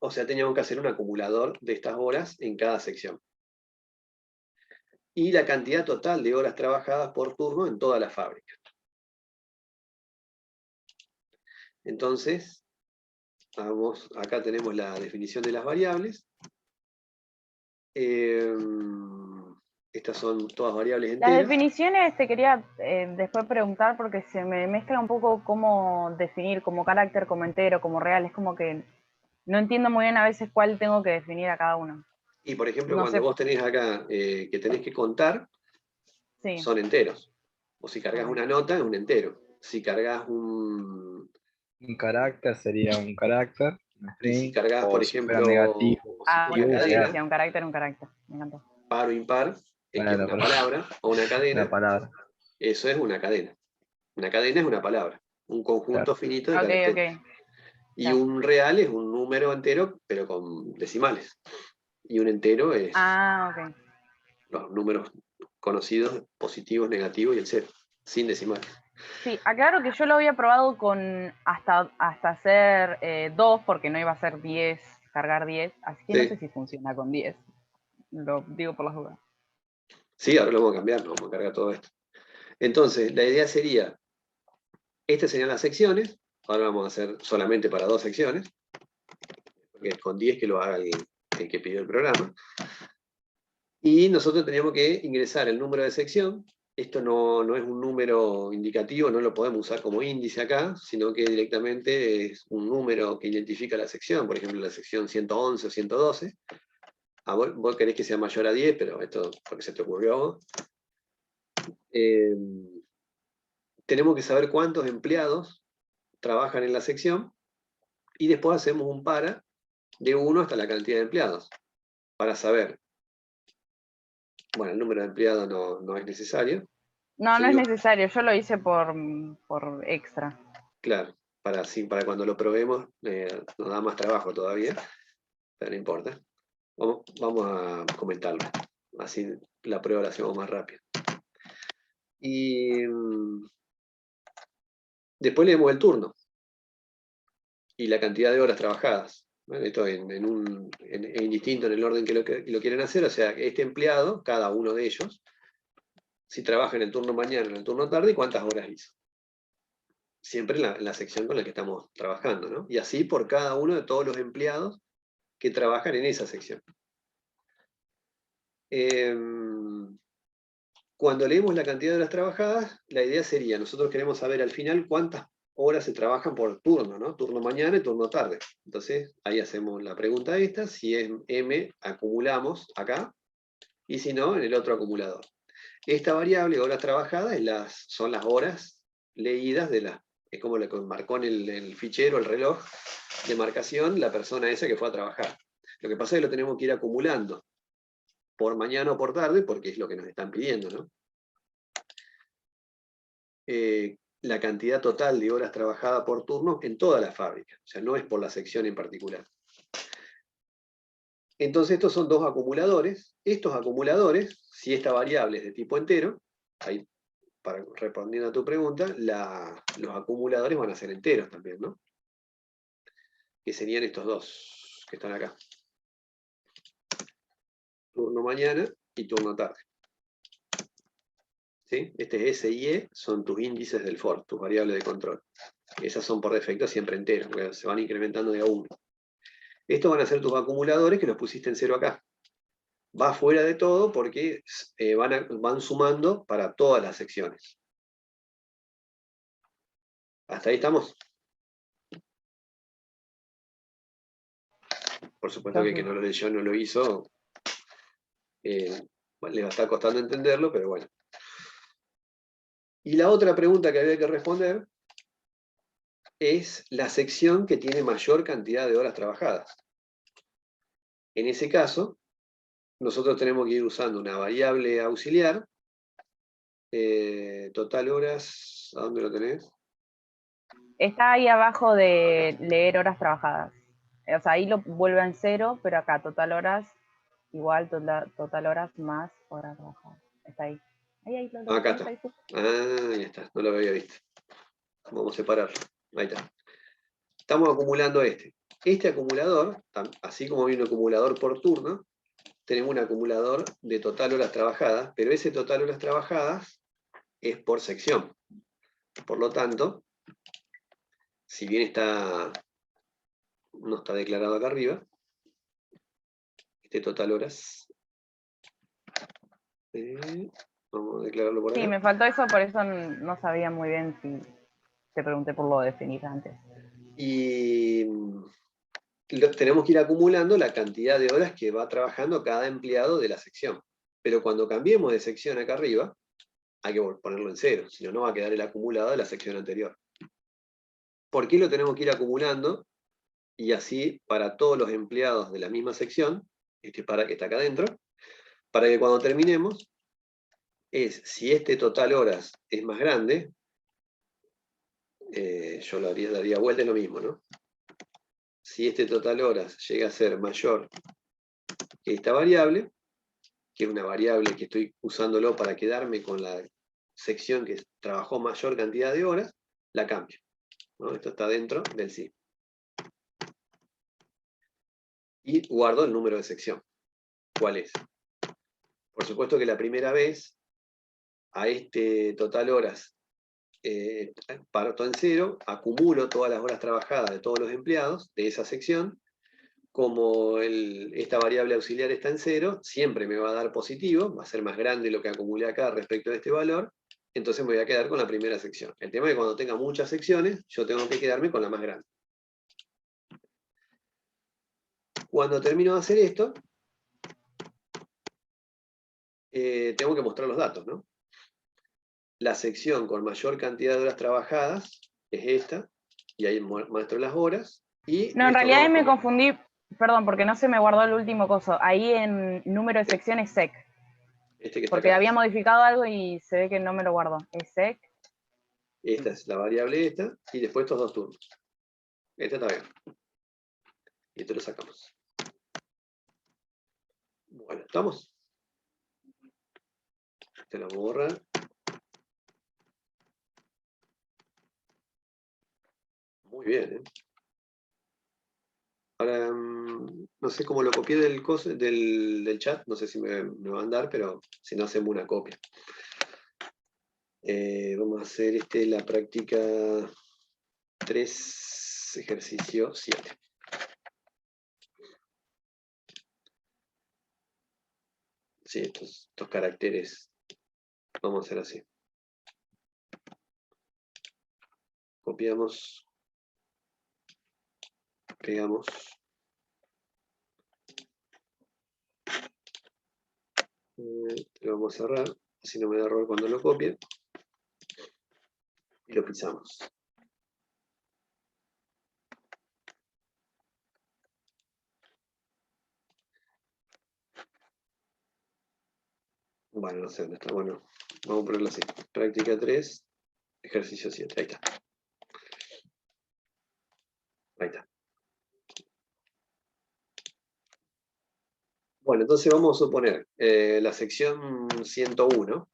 O sea, teníamos que hacer un acumulador de estas horas en cada sección. Y la cantidad total de horas trabajadas por turno en toda la fábrica. Entonces, acá tenemos la definición de las variables. Estas son todas variables Las enteras. definiciones te quería después preguntar porque se me mezcla un poco cómo definir como carácter, como entero, como real. Es como que no entiendo muy bien a veces cuál tengo que definir a cada uno. Y por ejemplo, No cuando sé. vos tenés acá que tenés que contar, Sí. son enteros. O si cargas Ok. una nota, es un entero. Si cargas un... Un carácter sería un carácter, un Y si string, cargas, por o si fuera ejemplo, negativo, Ah, una bueno, lo que sería decía, un carácter, me encantó. par o impar, que es Bueno, una pero- palabra, o una una cadena, palabra. eso es una cadena. Una cadena es una palabra, un conjunto Claro. finito de Ok, caracteres. ok. Y Claro. un real es un número entero, pero con decimales. Y un entero es Ah, ok. los números conocidos, positivos, negativos y el cero, sin decimales. Sí, aclaro que yo lo había probado con hasta hacer 2, porque no iba a ser 10, cargar 10, así que no sé Sí, si funciona con 10. Lo digo por las dudas. sí, ahora lo vamos a cambiar, lo vamos a cargar todo esto. Entonces, la idea sería, estas serían las secciones, ahora vamos a hacer solamente para 2 secciones, porque es con 10 que lo haga el que pidió el programa. Y nosotros teníamos que ingresar el número de sección. Esto no es un número indicativo, no lo podemos usar como índice acá, sino que directamente es un número que identifica la sección, por ejemplo la sección 111 o 112. Vos querés que sea mayor a 10, pero esto porque se te ocurrió a vos. Tenemos que saber cuántos empleados trabajan en la sección, y después hacemos un para de 1 hasta la cantidad de empleados, para saber, bueno, el número de empleados no es necesario. No, Yo no es digo, necesario, yo lo hice por extra. claro, para cuando lo probemos nos da más trabajo todavía, pero no importa. Vamos a comentarlo, así la prueba la hacemos más rápido. Y después leemos el turno y la cantidad de horas trabajadas. Bueno, esto es indistinto en el orden que lo quieren hacer, o sea, este empleado, cada uno de ellos, si trabaja en el turno mañana o en el turno tarde, y cuántas horas hizo. Siempre en la sección con la que estamos trabajando, ¿no? Y así por cada uno de todos los empleados que trabajan en esa sección. Cuando leemos la cantidad de horas trabajadas, la idea sería, nosotros queremos saber al final cuántas horas se trabajan por turno, ¿no? Turno mañana y turno tarde. Entonces, ahí hacemos la pregunta esta, si es M, acumulamos acá, y si no, en el otro acumulador. Esta variable, horas trabajadas, son las horas leídas es como lo que marcó en el fichero, el reloj de marcación, la persona esa que fue a trabajar. Lo que pasa es que lo tenemos que ir acumulando por mañana o por tarde, porque es lo que nos están pidiendo, ¿no? La cantidad total de horas trabajadas por turno en toda la fábrica, o sea, no es por la sección en particular. Entonces estos son dos acumuladores. Estos acumuladores, si esta variable es de tipo entero, ahí, respondiendo a tu pregunta, los acumuladores van a ser enteros también, ¿no? Que serían estos dos que están acá. Turno mañana y turno tarde. ¿Sí? Este S y E son tus índices del for, tus variables de control. Esas son por defecto siempre enteros, porque se van incrementando de a uno. Estos van a ser tus acumuladores que los pusiste en cero acá. Va fuera de todo porque van sumando para todas las secciones. ¿Hasta ahí estamos? Por supuesto que el que no lo leyó no lo hizo. Le va a estar costando entenderlo, pero bueno. Y la otra pregunta que había que responder es la sección que tiene mayor cantidad de horas trabajadas. En ese caso, nosotros tenemos que ir usando una variable auxiliar. Total horas, ¿a dónde lo tenés? Está ahí abajo de leer horas trabajadas. O sea, ahí lo vuelve en cero, pero acá total horas igual total horas más horas trabajadas. Está ahí. Ahí lo Acá tenés, está. ahí. Ahí está, no lo había visto. Vamos a separarlo. Ahí está. Estamos acumulando este. Este acumulador, así como hay un acumulador por turno, tenemos un acumulador de total horas trabajadas, pero ese total horas trabajadas es por sección. Por lo tanto, si bien no está declarado acá arriba, este total horas, vamos a declararlo por acá. Sí, me faltó eso, por eso no sabía muy bien si te pregunté por lo de definir antes. Y tenemos que ir acumulando la cantidad de horas que va trabajando cada empleado de la sección. Pero cuando cambiemos de sección acá arriba, hay que ponerlo en cero, si no, no va a quedar el acumulado de la sección anterior. ¿Por qué lo tenemos que ir acumulando? Y así para todos los empleados de la misma sección, para que está acá adentro, para que cuando terminemos, si este total horas es más grande, yo daría vuelta, es lo mismo, ¿no? Si este total horas llega a ser mayor que esta variable, que es una variable que estoy usándolo para quedarme con la sección que trabajó mayor cantidad de horas, la cambio, ¿no? Esto está dentro del sí. Y guardo el número de sección. ¿Cuál es? Por supuesto que la primera vez, a este total horas, parto en cero, acumulo todas las horas trabajadas de todos los empleados de esa sección. Como esta variable auxiliar está en cero, siempre me va a dar positivo, va a ser más grande lo que acumulé acá respecto de este valor, entonces me voy a quedar con la primera sección. El tema es que cuando tenga muchas secciones, yo tengo que quedarme con la más grande. Cuando termino de hacer esto, tengo que mostrar los datos, ¿no? La sección con mayor cantidad de horas trabajadas es esta, y ahí muestro las horas. Y No, en realidad ahí me confundí, perdón, porque no se me guardó el último coso. Ahí en número de sección es sec. Este que está Porque acá. había modificado algo y se ve que no me lo guardó. Es sec. Esta es la variable esta, y después estos dos turnos. Esta está bien. Y esto lo sacamos. Bueno, ¿estamos? Te lo vamos a borrar. Muy bien, ¿eh? Ahora, no sé cómo lo copié del chat, no sé si me va a andar, pero si no hacemos una copia. Vamos a hacer la práctica 3, ejercicio 7. Sí, estos caracteres, vamos a hacer así. Copiamos, pegamos. Lo vamos a cerrar, así no me da error cuando lo copie. Y lo pisamos. Bueno, no sé dónde está. Bueno, vamos a ponerlo así. Práctica 3, ejercicio 7. Ahí está. Ahí está. Bueno, entonces vamos a suponer la sección 101,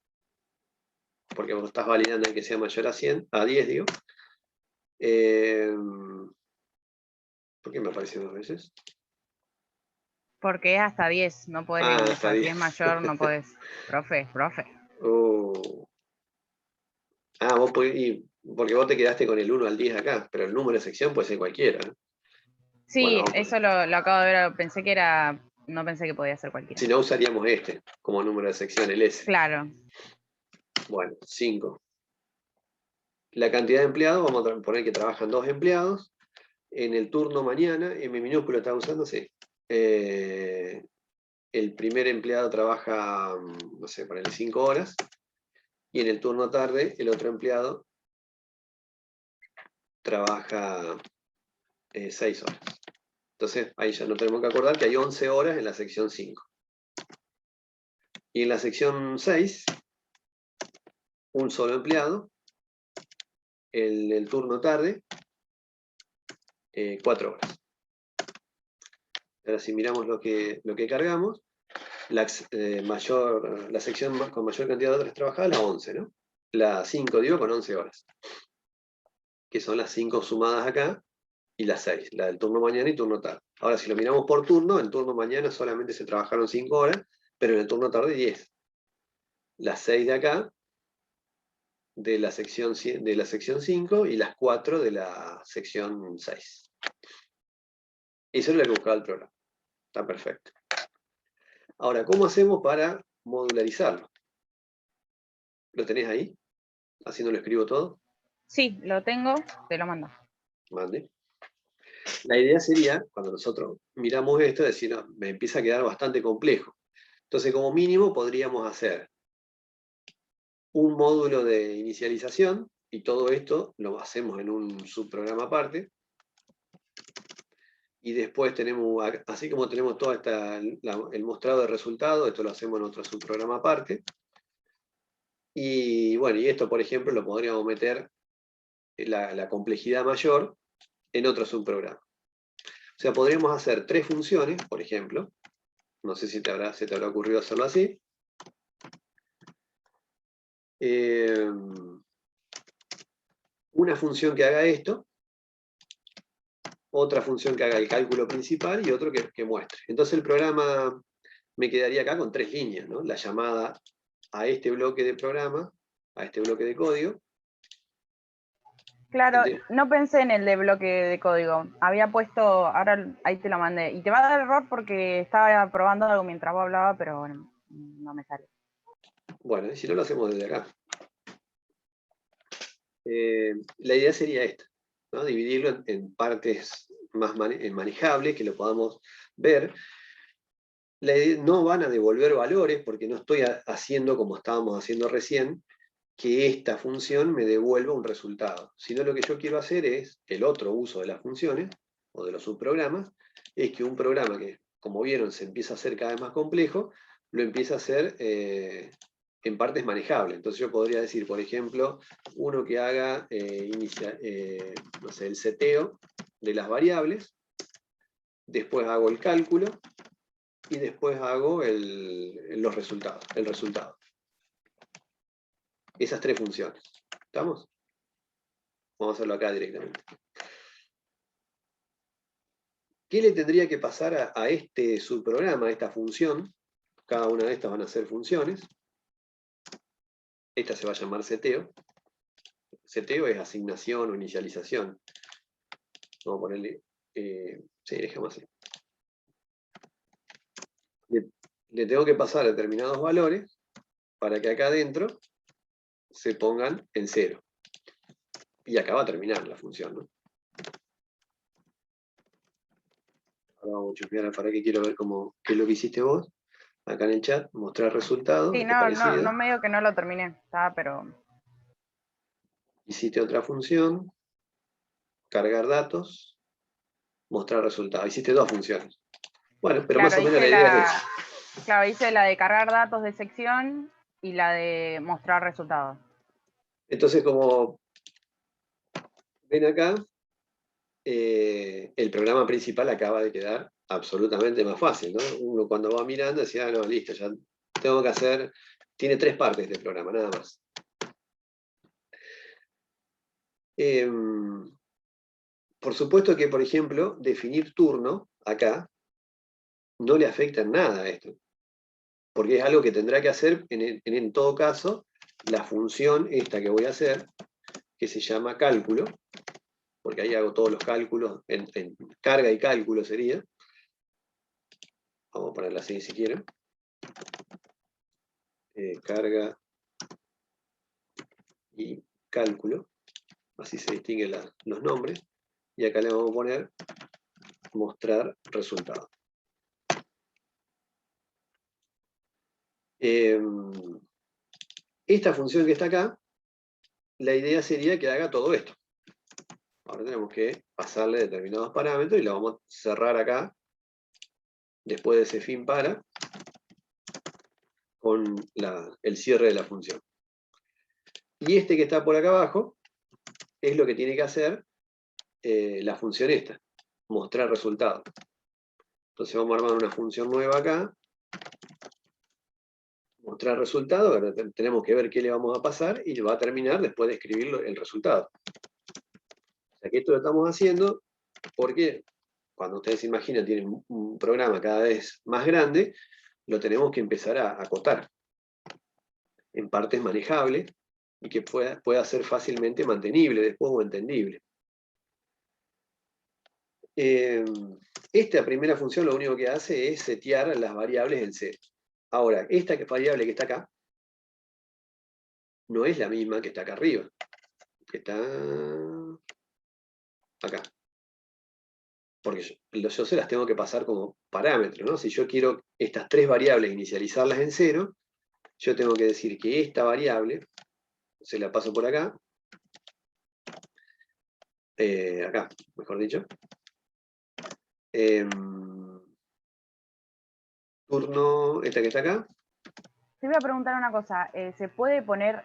porque vos estás validando que sea mayor a 100, a 10 digo. ¿Por qué me apareció 2 veces? Porque es hasta 10, no podés Ah, dividir hasta si 10. es mayor, no podés. Profe. Vos porque vos te quedaste con el 1 al 10 acá, pero el número de sección puede ser cualquiera, ¿no? Sí, Bueno, vamos a eso lo acabo de ver, pensé que era, no pensé que podía ser cualquiera. Si no, usaríamos este como número de sección, el S. Claro. Bueno, 5. La cantidad de empleados, vamos a poner que trabajan 2 empleados. En el turno mañana, M minúsculo está usando, sí. El primer empleado trabaja, no sé, ponele 5 horas. Y en el turno tarde, el otro empleado trabaja 6 horas. Entonces, ahí ya no tenemos que acordar que hay 11 horas en la sección 5. Y en la sección 6, un solo empleado. El turno tarde, 4 horas. Ahora si miramos lo que cargamos, la sección con mayor cantidad de horas trabajadas, la 11, ¿no? La 5, digo, con 11 horas. Que son las 5 sumadas acá, y las 6, la del turno mañana y turno tarde. Ahora, si lo miramos por turno, en turno mañana solamente se trabajaron 5 horas, pero en el turno tarde 10. Las 6 de acá, de la sección 5, y las 4 de la sección 6. Eso es lo que buscaba el programa. Está perfecto. Ahora, ¿cómo hacemos para modularizarlo? ¿Lo tenés ahí? Así no lo escribo todo. Sí, lo tengo, te lo mando. Mande. La idea sería, cuando nosotros miramos esto, decir, no, me empieza a quedar bastante complejo. Entonces, como mínimo, podríamos hacer un módulo de inicialización, y todo esto lo hacemos en un subprograma aparte. Y después tenemos, así como tenemos todo el mostrado de resultados, esto lo hacemos en otro subprograma aparte. Y bueno, y esto, por ejemplo, lo podríamos meter la complejidad mayor en otro subprograma. O sea, podríamos hacer 3 funciones, por ejemplo. No sé si se te habrá ocurrido hacerlo así. Una función que haga esto, otra función que haga el cálculo principal y otro que muestre. Entonces el programa me quedaría acá con 3 líneas, ¿no? La llamada a este bloque de programa, a este bloque de código. Claro, no pensé en el de bloque de código. Había puesto, ahora ahí te lo mandé. Y te va a dar error porque estaba probando algo mientras vos hablabas, pero bueno, no me sale. Bueno, y si no lo hacemos desde acá. La idea sería esta, ¿no? Dividirlo en partes más manejables, que lo podamos ver. No van a devolver valores, porque no estoy haciendo como estábamos haciendo recién, que esta función me devuelva un resultado. Sino lo que yo quiero hacer es, el otro uso de las funciones, o de los subprogramas, es que un programa que, como vieron, se empieza a hacer cada vez más complejo, lo empieza a hacer en partes manejables. Entonces yo podría decir, por ejemplo, uno que haga no sé, el seteo de las variables, después hago el cálculo, y después hago el resultado. Esas 3 funciones. ¿Estamos? Vamos a hacerlo acá directamente. ¿Qué le tendría que pasar a este subprograma, a esta función? Cada una de estas van a ser funciones. Esta se va a llamar seteo. Seteo es asignación o inicialización. Vamos a ponerle... sí, dejemos así. Le tengo que pasar determinados valores para que acá adentro se pongan en 0. Y acá va a terminar la función, ¿no? Ahora vamos a chusmear para que quiero ver qué es lo que hiciste vos. Acá en el chat, mostrar resultados. Sí, no medio que no lo terminé, estaba, pero... Hiciste otra función, cargar datos, mostrar resultados. Hiciste 2 funciones. Bueno, pero claro, más o menos la idea es esa. Claro, hice la de cargar datos de sección y la de mostrar resultados. Entonces, como ven acá, el programa principal acaba de quedar absolutamente más fácil, ¿no? Uno cuando va mirando decía, no, listo, ya tengo que hacer, tiene 3 partes este programa, nada más. Por supuesto que, por ejemplo, definir turno, acá, no le afecta en nada a esto, porque es algo que tendrá que hacer, en todo caso, la función esta que voy a hacer, que se llama cálculo, porque ahí hago todos los cálculos, en carga y cálculo sería. Vamos a ponerla así si quieren. Carga y cálculo. Así se distinguen los nombres. Y acá le vamos a poner mostrar resultado. Esta función que está acá, la idea sería que haga todo esto. Ahora tenemos que pasarle determinados parámetros y lo vamos a cerrar acá, después de ese fin para, con el cierre de la función. Y este que está por acá abajo, es lo que tiene que hacer la función esta, mostrar resultado. Entonces vamos a armar una función nueva acá, mostrar resultado, ahora tenemos que ver qué le vamos a pasar y va a terminar después de escribir el resultado. O sea que esto lo estamos haciendo porque cuando ustedes se imaginan tienen un programa cada vez más grande, lo tenemos que empezar a acotar en partes manejables y que pueda ser fácilmente mantenible después o entendible. Esta primera función lo único que hace es setear las variables en cero. Ahora, esta variable que está acá, no es la misma que está acá arriba, que está acá. Porque yo se las tengo que pasar como parámetros, ¿no? Si yo quiero estas 3 variables inicializarlas en cero, yo tengo que decir que esta variable, se la paso por acá, acá, mejor dicho, turno, esta que está acá. Te voy a preguntar una cosa, ¿se puede poner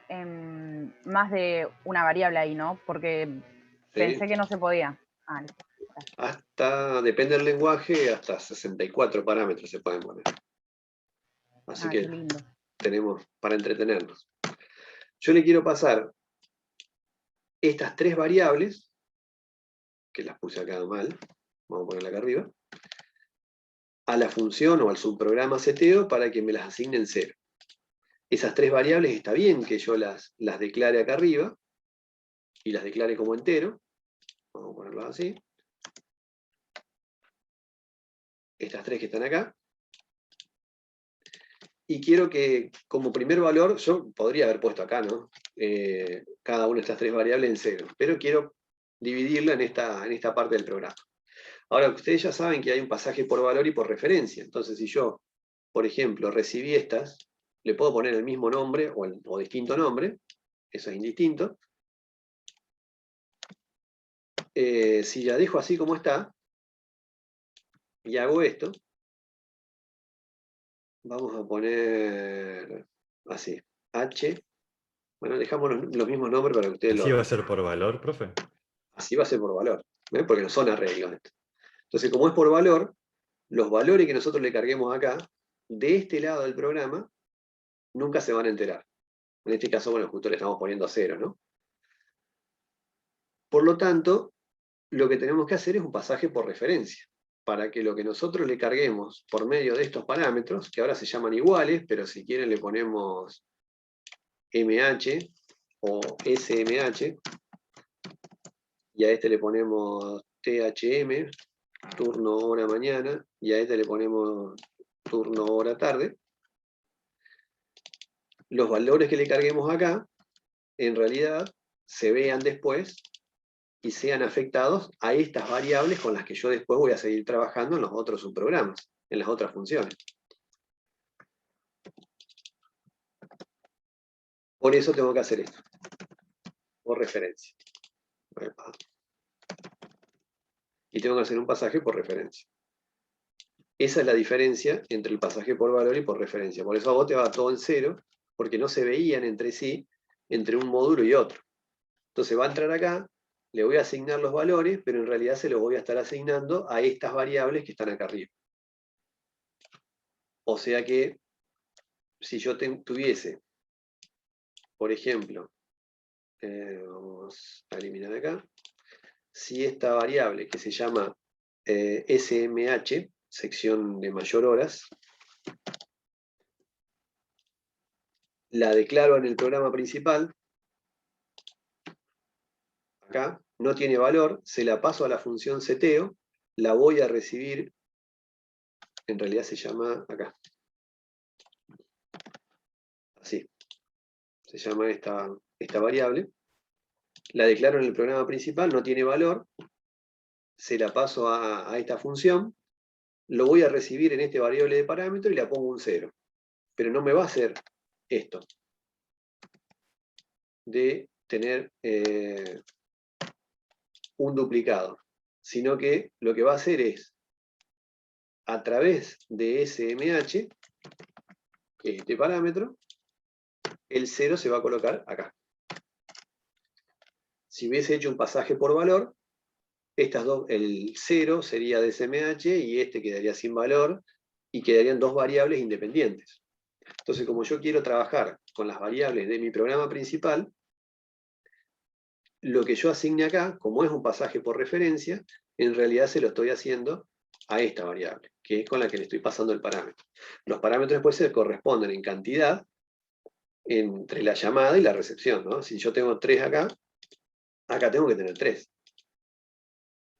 más de una variable ahí, no? Porque Sí. pensé que no se podía. Hasta, depende del lenguaje, hasta 64 parámetros se pueden poner. Así que qué lindo. tenemos para entretenernos. Yo le quiero pasar estas 3 variables, que las puse acá mal, vamos a ponerla acá arriba, a la función o al subprograma seteo para que me las asigne en 0. Esas 3 variables está bien que yo las declare acá arriba y las declare como entero. Vamos a ponerlo así. Estas 3 que están acá. Y quiero que como primer valor, yo podría haber puesto acá, ¿no? Cada una de estas 3 variables en 0. Pero quiero dividirla en esta parte del programa. Ahora, ustedes ya saben que hay un pasaje por valor y por referencia. Entonces, si yo, por ejemplo, recibí estas, le puedo poner el mismo nombre o distinto nombre. Eso es indistinto. Si la dejo así como está, y hago esto, vamos a poner así, H, bueno, dejamos los mismos nombres para que ustedes lo... ¿Así va a ser por valor, profe? Así va a ser por valor, ¿ven? Porque no son arreglos. Entonces, como es por valor, los valores que nosotros le carguemos acá, de este lado del programa, nunca se van a enterar. En este caso, bueno, justo le estamos poniendo a 0, ¿no? Por lo tanto, lo que tenemos que hacer es un pasaje por referencia, para que lo que nosotros le carguemos por medio de estos parámetros, que ahora se llaman iguales, pero si quieren le ponemos MH o SMH, y a este le ponemos THM, turno hora mañana, y a este le ponemos turno hora tarde. Los valores que le carguemos acá, en realidad, se vean después y sean afectados a estas variables con las que yo después voy a seguir trabajando en los otros subprogramas, en las otras funciones. Por eso tengo que hacer esto, por referencia. Y tengo que hacer un pasaje por referencia. Esa es la diferencia entre el pasaje por valor y por referencia. Por eso a vos te va todo en 0, porque no se veían entre sí, entre un módulo y otro. Entonces va a entrar acá, le voy a asignar los valores, pero en realidad se los voy a estar asignando a estas variables que están acá arriba. O sea que, si yo tuviese, por ejemplo, vamos a eliminar acá, si esta variable que se llama SMH, sección de mayor horas, la declaro en el programa principal, acá, no tiene valor, se la paso a la función seteo, la voy a recibir, en realidad se llama acá, así, se llama esta variable, la declaro en el programa principal, no tiene valor, se la paso a esta función, lo voy a recibir en este variable de parámetro y le pongo un 0. Pero no me va a hacer esto, de tener un duplicado, sino que lo que va a hacer es, a través de SMH, este parámetro, el 0 se va a colocar acá. Si hubiese hecho un pasaje por valor, estas dos, el 0 sería de SMH y este quedaría sin valor, y quedarían dos variables independientes. Entonces, como yo quiero trabajar con las variables de mi programa principal, lo que yo asigne acá, como es un pasaje por referencia, en realidad se lo estoy haciendo a esta variable, que es con la que le estoy pasando el parámetro. Los parámetros después se corresponden en cantidad entre la llamada y la recepción, ¿no? Si yo tengo 3 acá, acá tengo que tener 3.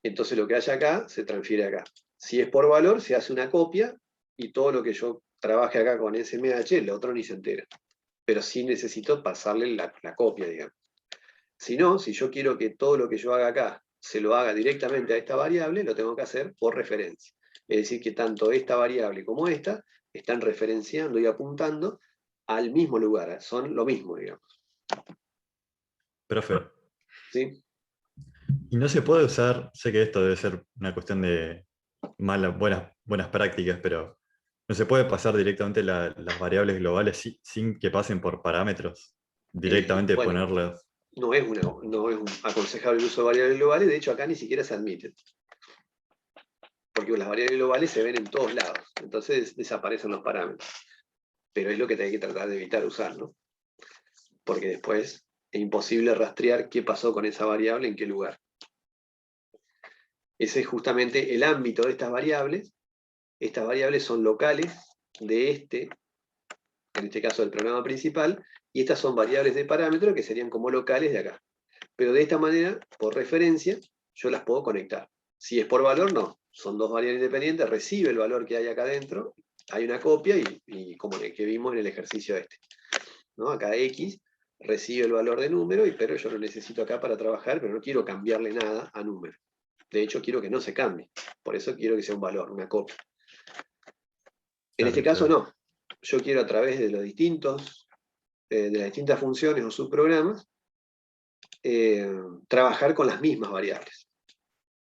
Entonces lo que haya acá, se transfiere acá. Si es por valor, se hace una copia, y todo lo que yo trabaje acá con SMH, el otro ni se entera. Pero sí necesito pasarle la copia, digamos. Si no, si yo quiero que todo lo que yo haga acá se lo haga directamente a esta variable, lo tengo que hacer por referencia. Es decir, que tanto esta variable como esta están referenciando y apuntando al mismo lugar, son lo mismo, digamos. Profe, ¿Sí? y no se puede usar, sé que esto debe ser una cuestión de buenas prácticas, pero no se puede pasar directamente las variables globales sin que pasen por parámetros, directamente Bueno, ponerlas. no es aconsejable el uso de variables globales, de hecho acá ni siquiera se admiten. Porque las variables globales se ven en todos lados, entonces desaparecen los parámetros. Pero es lo que hay que tratar de evitar usar, ¿no? Porque después es imposible rastrear qué pasó con esa variable, en qué lugar. Ese es justamente el ámbito de estas variables. Estas variables son locales de en este caso del programa principal, y estas son variables de parámetro que serían como locales de acá. Pero de esta manera, por referencia, yo las puedo conectar. Si es por valor, no. Son dos variables independientes, recibe el valor que hay acá adentro, hay una copia, y como el que vimos en el ejercicio este, ¿no? Acá X recibe el valor de número, pero yo lo necesito acá para trabajar, pero no quiero cambiarle nada a número. De hecho, quiero que no se cambie. Por eso quiero que sea un valor, una copia. En este caso no. Yo quiero, a través de los de las distintas funciones o subprogramas, trabajar con las mismas variables.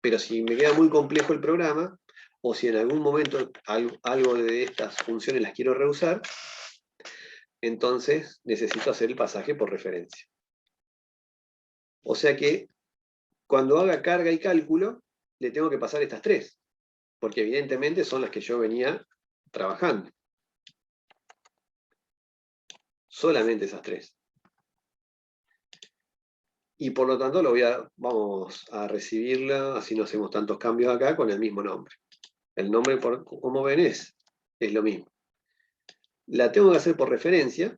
Pero si me queda muy complejo el programa, o si en algún momento algo de estas funciones las quiero reusar, entonces necesito hacer el pasaje por referencia. O sea que, cuando haga carga y cálculo, le tengo que pasar estas tres, porque evidentemente son las que yo venía trabajando. Solamente esas tres. Y por lo tanto vamos a recibirla, así no hacemos tantos cambios acá, con el mismo nombre. El nombre, como ven, es lo mismo. La tengo que hacer por referencia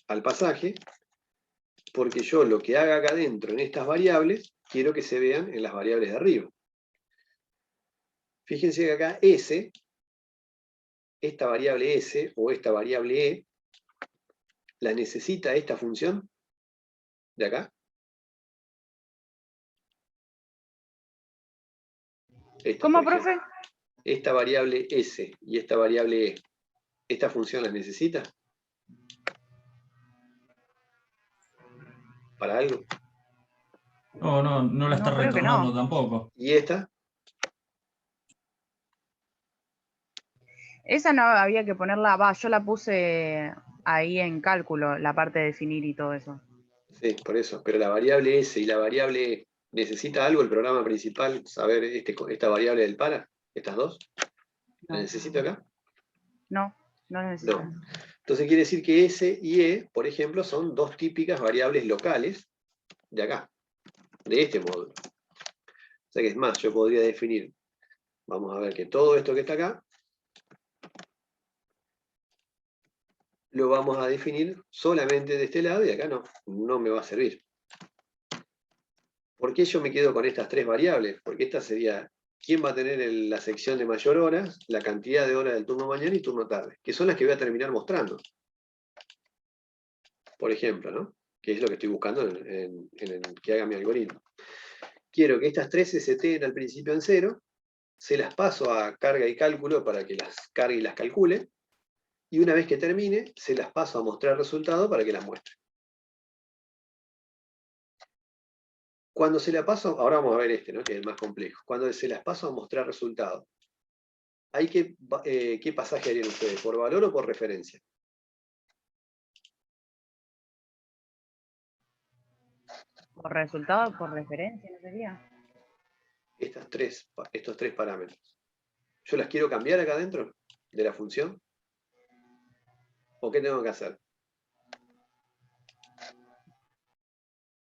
al pasaje, porque yo lo que haga acá adentro en estas variables, quiero que se vean en las variables de arriba. Fíjense que acá S, esta variable S o esta variable E, la necesita esta función de acá. ¿Cómo, profe? Esta variable S y esta variable E, ¿esta función la necesita? ¿Para algo? No la está No, creo que retornando no. tampoco. ¿Y esta? Esa no había que ponerla, yo la puse ahí en cálculo, la parte de definir y todo eso. Sí, por eso. Pero la variable S y la variable E, ¿necesita algo el programa principal saber esta variable del para? ¿Estas dos? ¿La No. necesito acá? No, no lo necesito. No. Entonces quiere decir que S y E, por ejemplo, son dos típicas variables locales de acá, de este módulo. O sea que es más, yo podría definir, vamos a ver que todo esto que está acá, lo vamos a definir solamente de este lado y acá no me va a servir. ¿Por qué yo me quedo con estas tres variables? Porque esta sería, ¿quién va a tener la sección de mayor horas? La cantidad de horas del turno mañana y turno tarde, que son las que voy a terminar mostrando. Por ejemplo, ¿no? Que es lo que estoy buscando en que haga mi algoritmo. Quiero que estas tres se seteen al principio en 0, se las paso a carga y cálculo para que las cargue y las calcule, y una vez que termine, se las paso a mostrar resultado para que las muestre. Cuando se la paso, ahora vamos a ver este, ¿no? Que es el más complejo. Cuando se las paso a mostrar resultado, ¿qué pasaje harían ustedes? ¿Por valor o por referencia? Por resultado, por referencia, ¿no sería? Estos tres parámetros. ¿Yo las quiero cambiar acá adentro de la función? ¿O qué tengo que hacer?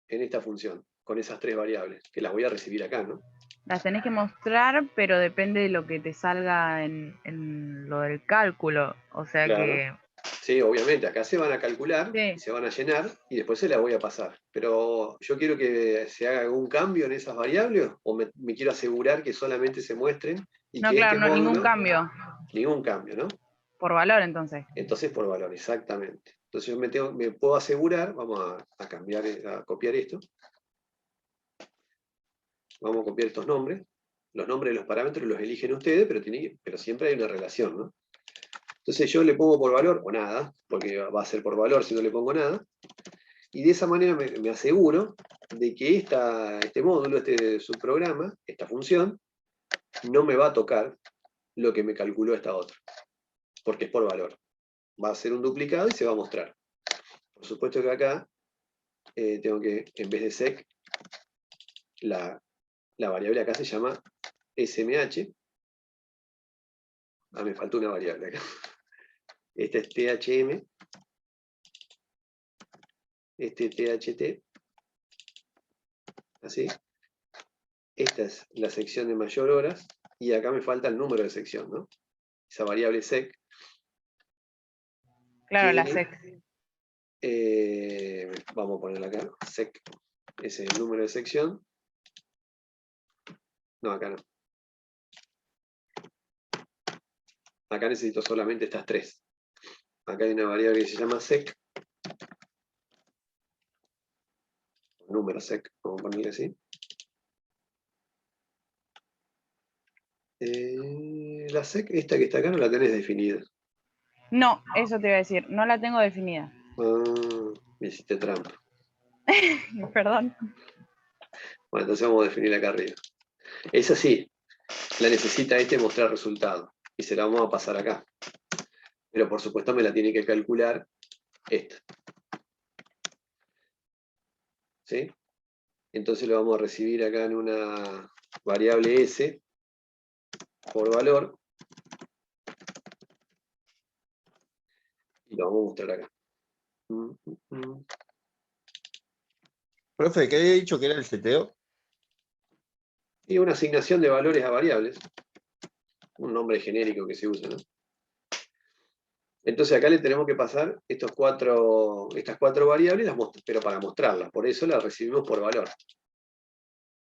En esta función, con esas tres variables, que las voy a recibir acá, ¿no? Las tenés que mostrar, pero depende de lo que te salga en lo del cálculo. O sea Claro. que... Sí, obviamente, acá se van a calcular, Sí. y se van a llenar, y después se las voy a pasar. Pero yo quiero que se haga algún cambio en esas variables, o me quiero asegurar que solamente se muestren, y No, que claro, este no, módulo... ningún cambio. Ningún cambio, ¿no? Por valor, entonces. Entonces por valor, exactamente. Entonces yo me puedo asegurar, vamos a cambiar, a copiar esto. Vamos a copiar estos nombres. Los nombres de los parámetros los eligen ustedes, pero siempre hay una relación, ¿no? Entonces yo le pongo por valor o nada, porque va a ser por valor si no le pongo nada. Y de esa manera me aseguro de que este módulo, este subprograma, esta función, no me va a tocar lo que me calculó esta otra, porque es por valor. Va a ser un duplicado y se va a mostrar. Por supuesto que acá tengo que, en vez de sec, la variable acá se llama smh. Me faltó una variable acá. Esta es thm, este tht, así. Esta es la sección de mayor horas, y acá me falta el número de sección, ¿no? Esa variable sec. Claro, la tiene, sec. vamos a ponerla acá, sec, ese es el número de sección. No, acá no. Acá necesito solamente estas tres. Acá hay una variable que se llama sec, número sec, vamos a ponerle así. La sec, esta que está acá, no la tenés definida. No, eso te iba a decir, no la tengo definida. Me hiciste trampa. Perdón. Bueno, entonces vamos a definir acá arriba. Esa sí, la necesita mostrar resultado. Y se la vamos a pasar acá. Pero por supuesto me la tiene que calcular esta. ¿Sí? Entonces lo vamos a recibir acá en una variable s por valor. Y lo vamos a mostrar acá. Profe, ¿qué había dicho que era el seteo? Y una asignación de valores a variables. Un nombre genérico que se usa, ¿no? Entonces acá le tenemos que pasar estas cuatro variables, pero para mostrarlas. Por eso las recibimos por valor.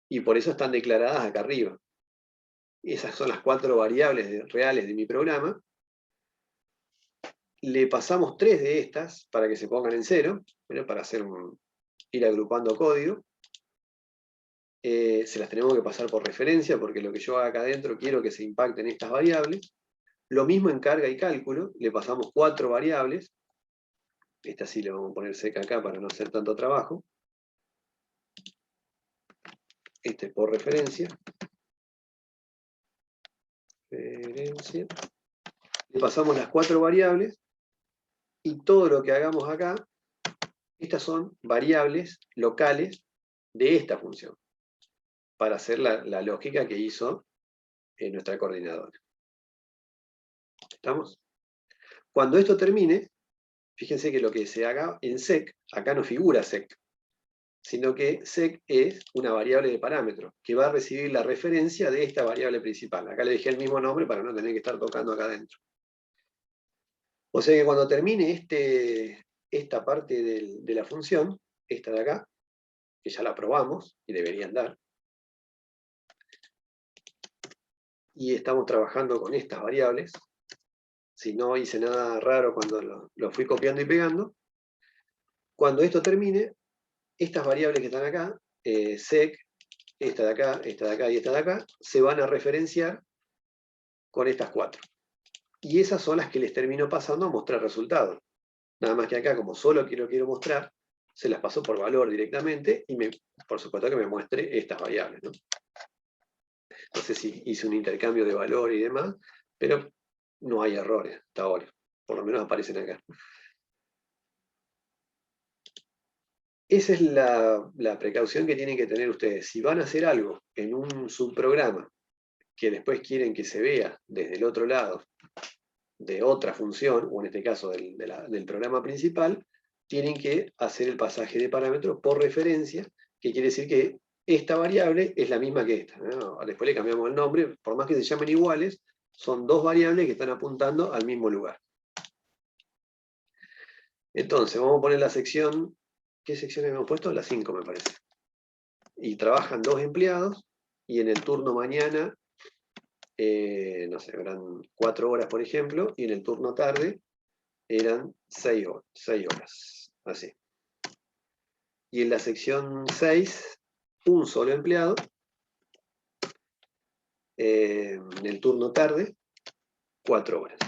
Y por eso están declaradas acá arriba. Esas son las 4 variables reales de mi programa. Le pasamos 3 de estas para que se pongan en 0, bueno, para ir agrupando código. Se las tenemos que pasar por referencia, porque lo que yo haga acá adentro quiero que se impacten estas variables. Lo mismo en carga y cálculo, le pasamos 4 variables. Esta sí le vamos a poner seca acá para no hacer tanto trabajo. Este es por referencia. Le pasamos las 4 variables, y todo lo que hagamos acá Estas son variables locales de esta función, para hacer la lógica que hizo nuestra coordinadora. ¿Estamos? Cuando esto termine, fíjense que lo que se haga en sec, acá no figura sec, sino que sec es una variable de parámetro, que va a recibir la referencia de esta variable principal. Acá le dejé el mismo nombre para no tener que estar tocando acá adentro. O sea que cuando termine esta parte de la función, esta de acá, que ya la probamos y deberían dar, y estamos trabajando con estas variables, si no hice nada raro cuando lo fui copiando y pegando, cuando esto termine, estas variables que están acá, sec, esta de acá, esta de acá y esta de acá, se van a referenciar con estas 4. Y esas son las que les termino pasando a mostrar resultados. Nada más que acá, como solo quiero mostrar, se las paso por valor directamente y por supuesto que me muestre estas variables, ¿no? No sé si hice un intercambio de valor y demás, pero no hay errores hasta ahora. Por lo menos aparecen acá. Esa es la precaución que tienen que tener ustedes. Si van a hacer algo en un subprograma que después quieren que se vea desde el otro lado de otra función, o en este caso del programa principal, tienen que hacer el pasaje de parámetros por referencia, que quiere decir que esta variable es la misma que esta, ¿no? Después le cambiamos el nombre, por más que se llamen iguales, son dos variables que están apuntando al mismo lugar. Entonces, vamos a poner la sección, ¿qué sección hemos puesto? La 5 me parece. Y trabajan 2 empleados, y en el turno mañana, no sé, eran 4 horas, por ejemplo, y en el turno tarde eran 6 horas, así. Y en la sección 6, un solo empleado, en el turno tarde, 4 horas.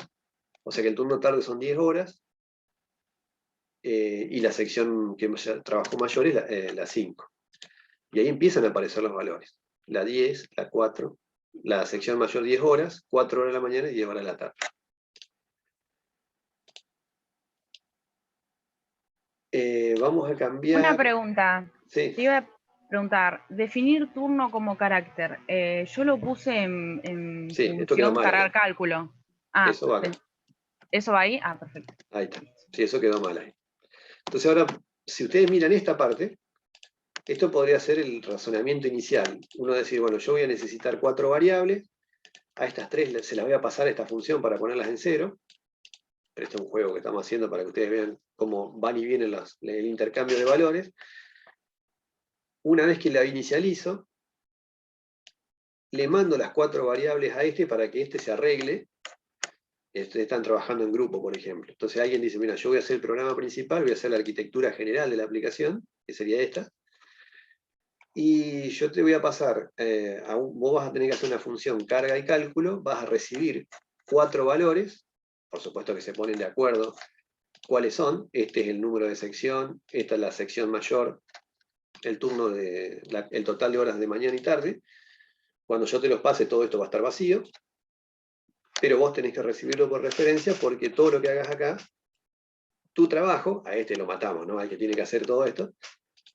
O sea que el turno tarde son 10 horas, y la sección que trabajó mayor es la 5. Y ahí empiezan a aparecer los valores. La 10, la 4, la sección mayor 10 horas, 4 horas de la mañana y 10 horas de la tarde. Vamos a cambiar... Una pregunta. Sí. Te iba a preguntar, definir turno como carácter. Yo lo puse en Sí, esto quedó función mal cargar acá. cálculo. Ah, Eso va acá. ¿eso va ahí? Ah, perfecto. Ahí está. Sí, eso quedó mal ahí. Entonces ahora, si ustedes miran esta parte, esto podría ser el razonamiento inicial. Uno decir, bueno, yo voy a necesitar 4 variables, a estas 3 se las voy a pasar a esta función para ponerlas en 0. Pero este es un juego que estamos haciendo para que ustedes vean cómo van y vienen el intercambio de valores. Una vez que la inicializo, le mando las 4 variables a este para que este se arregle. Están trabajando en grupo, por ejemplo. Entonces alguien dice, mira, yo voy a hacer el programa principal, voy a hacer la arquitectura general de la aplicación, que sería esta, y yo te voy a pasar, vos vas a tener que hacer una función carga y cálculo, vas a recibir 4 valores, por supuesto que se ponen de acuerdo cuáles son. Este es el número de sección, esta es la sección mayor, el turno el total de horas de mañana y tarde. Cuando yo te los pase, todo esto va a estar vacío, pero vos tenés que recibirlo por referencia, porque todo lo que hagas acá, tu trabajo, a este lo matamos, ¿no? Al que tiene que hacer todo esto,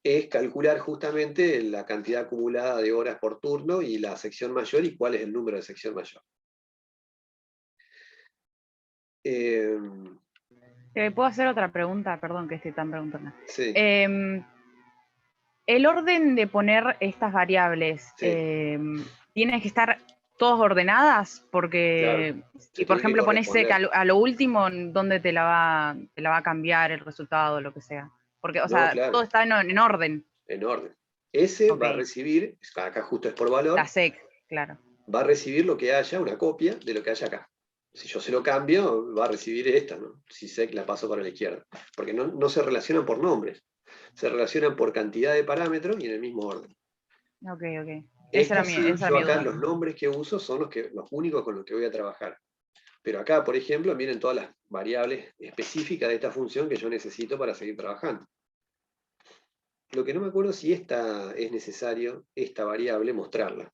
es calcular justamente la cantidad acumulada de horas por turno y la sección mayor y cuál es el número de sección mayor. ¿Puedo hacer otra pregunta? Perdón que esté tan preguntando. Sí. El orden de poner estas variables, Sí. ¿tienen que estar todas ordenadas? Porque Claro, si por ejemplo pones sec corresponder. a lo último, ¿dónde te la va a cambiar el resultado o lo que sea? Porque, o No, sea, claro. todo está en orden. En orden. Ese Ok. va a recibir, acá justo es por valor, La sec, claro. va a recibir lo que haya, una copia de lo que haya acá. Si yo se lo cambio, va a recibir esta, ¿no? Si sec la paso para la izquierda. Porque no se relacionan por nombres, se relacionan por cantidad de parámetros y en el mismo orden. Ok. Esa era Yo mi acá duda. los nombres que uso son los únicos con los que voy a trabajar. Pero acá, por ejemplo, miren todas las variables específicas de esta función que yo necesito para seguir trabajando. Lo que no me acuerdo si es necesario, esta variable, mostrarla.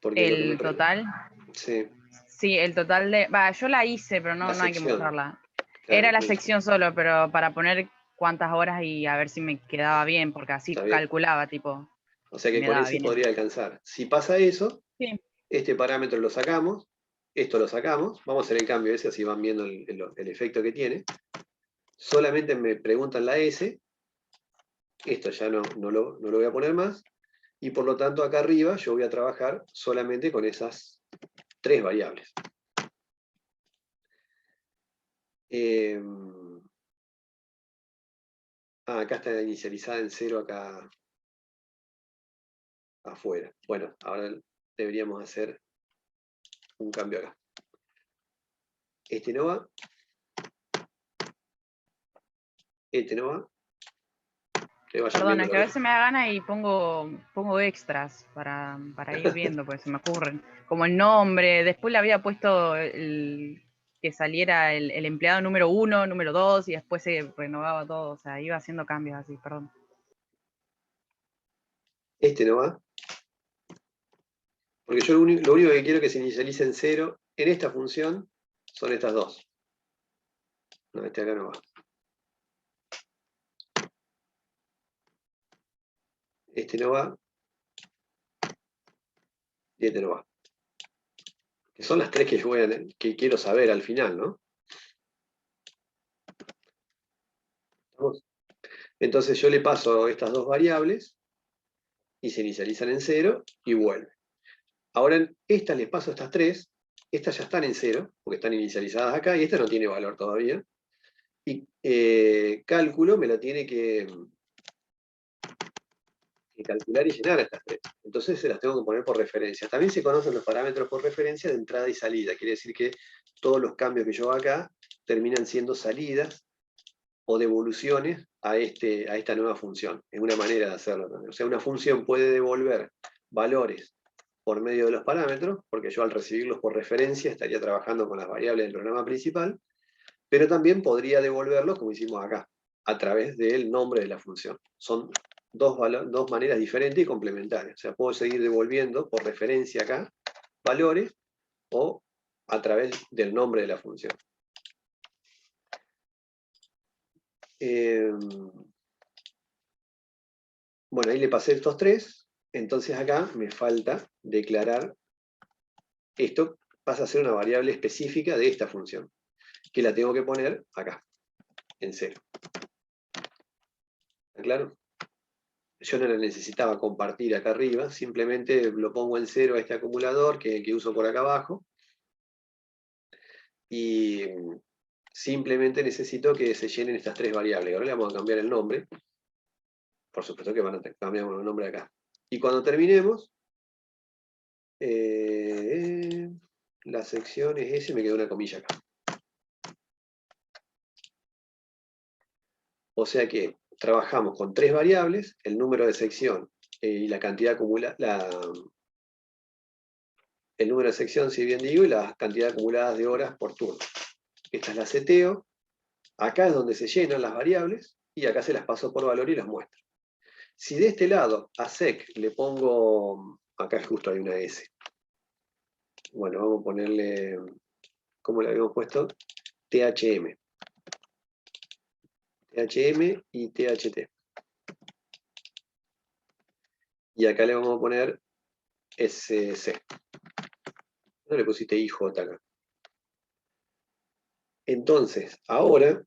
Porque ¿El total? Sí. Sí, el total de... yo la hice, pero no hay que sección. mostrarla. Era la bueno, sección solo, pero para poner cuántas horas y a ver si me quedaba bien, porque así Está bien. calculaba, tipo, O sea si que me con daba ese bien. podría alcanzar. Si pasa eso, Sí. este parámetro lo sacamos, esto lo sacamos, vamos a hacer el cambio ese, así van viendo el efecto que tiene. Solamente me preguntan la S, esto ya no lo voy a poner más, y por lo tanto acá arriba yo voy a trabajar solamente con esas 3 variables. Acá está inicializada en 0 acá afuera. Bueno, ahora deberíamos hacer un cambio acá. Este no va. Este no va. Perdón, es que a veces me da gana y pongo extras para ir viendo, porque se me ocurren. Como el nombre, después le había puesto que saliera el empleado número 1, número 2, y después se renovaba todo, o sea, iba haciendo cambios así, perdón. Este no va. Porque yo lo único que quiero que se inicialice en 0 en esta función son estas dos. No, este acá no va. Este no va. Y este no va. Que son las 3 que yo que quiero saber al final, ¿no? ¿Estamos? Entonces yo le paso estas dos variables y se inicializan en 0 y vuelve. Ahora en estas les paso estas 3, estas ya están en 0, porque están inicializadas acá, y esta no tiene valor todavía. Y cálculo me la tiene que calcular y llenar a estas 3. Entonces se las tengo que poner por referencia. También se conocen los parámetros por referencia de entrada y salida. Quiere decir que todos los cambios que yo hago acá terminan siendo salidas o devoluciones a esta nueva función. Es una manera de hacerlo también. O sea, una función puede devolver valores por medio de los parámetros, porque yo al recibirlos por referencia estaría trabajando con las variables del programa principal, pero también podría devolverlos, como hicimos acá, a través del nombre de la función. Son dos maneras diferentes y complementarias. O sea, puedo seguir devolviendo por referencia acá valores o a través del nombre de la función. Bueno, ahí le pasé estos 3, entonces acá me falta declarar esto, pasa a ser una variable específica de esta función, que la tengo que poner acá, en 0. ¿Está claro? Yo no la necesitaba compartir acá arriba, simplemente lo pongo en 0 a este acumulador que uso por acá abajo, y simplemente necesito que se llenen estas 3 variables. Ahora le vamos a cambiar el nombre, por supuesto que van a cambiar el nombre acá. Y cuando terminemos, la sección es S, me quedó una comilla acá. O sea que trabajamos con 3 variables, el número de sección y la cantidad acumulada, el número de sección, si bien digo, y la cantidad acumulada de horas por turno. Esta es la seteo, acá es donde se llenan las variables, y acá se las paso por valor y las muestro. Si de este lado a sec le pongo, acá justo hay una S. Bueno, vamos a ponerle, ¿cómo le habíamos puesto? THM. THM y THT. Y acá le vamos a poner SC. No le pusiste IJ acá. Entonces, ahora,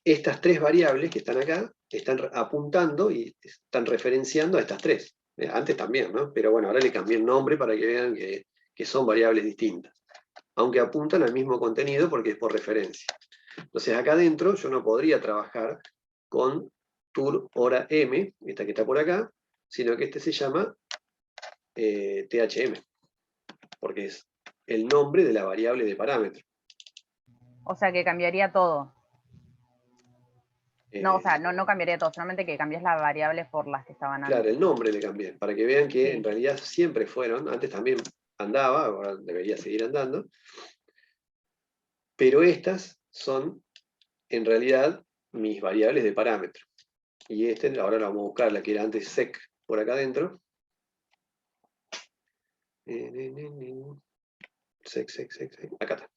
estas 3 variables que están acá, están apuntando y están referenciando a estas 3. Antes también, ¿no? Pero bueno, ahora le cambié el nombre para que vean que son variables distintas. Aunque apuntan al mismo contenido porque es por referencia. Entonces acá adentro yo no podría trabajar con tur hora m, esta que está por acá, sino que este se llama THM, porque es el nombre de la variable de parámetro. O sea, que cambiaría todo. No, o sea, no cambiaría todo, solamente que cambias las variables por las que estaban antes. Claro, el nombre le cambié, para que vean que Sí. en realidad siempre fueron, antes también andaba, ahora debería seguir andando, pero estas son en realidad mis variables de parámetro. Y ahora la vamos a buscar, la que era antes sec por acá adentro. Sec, acá está.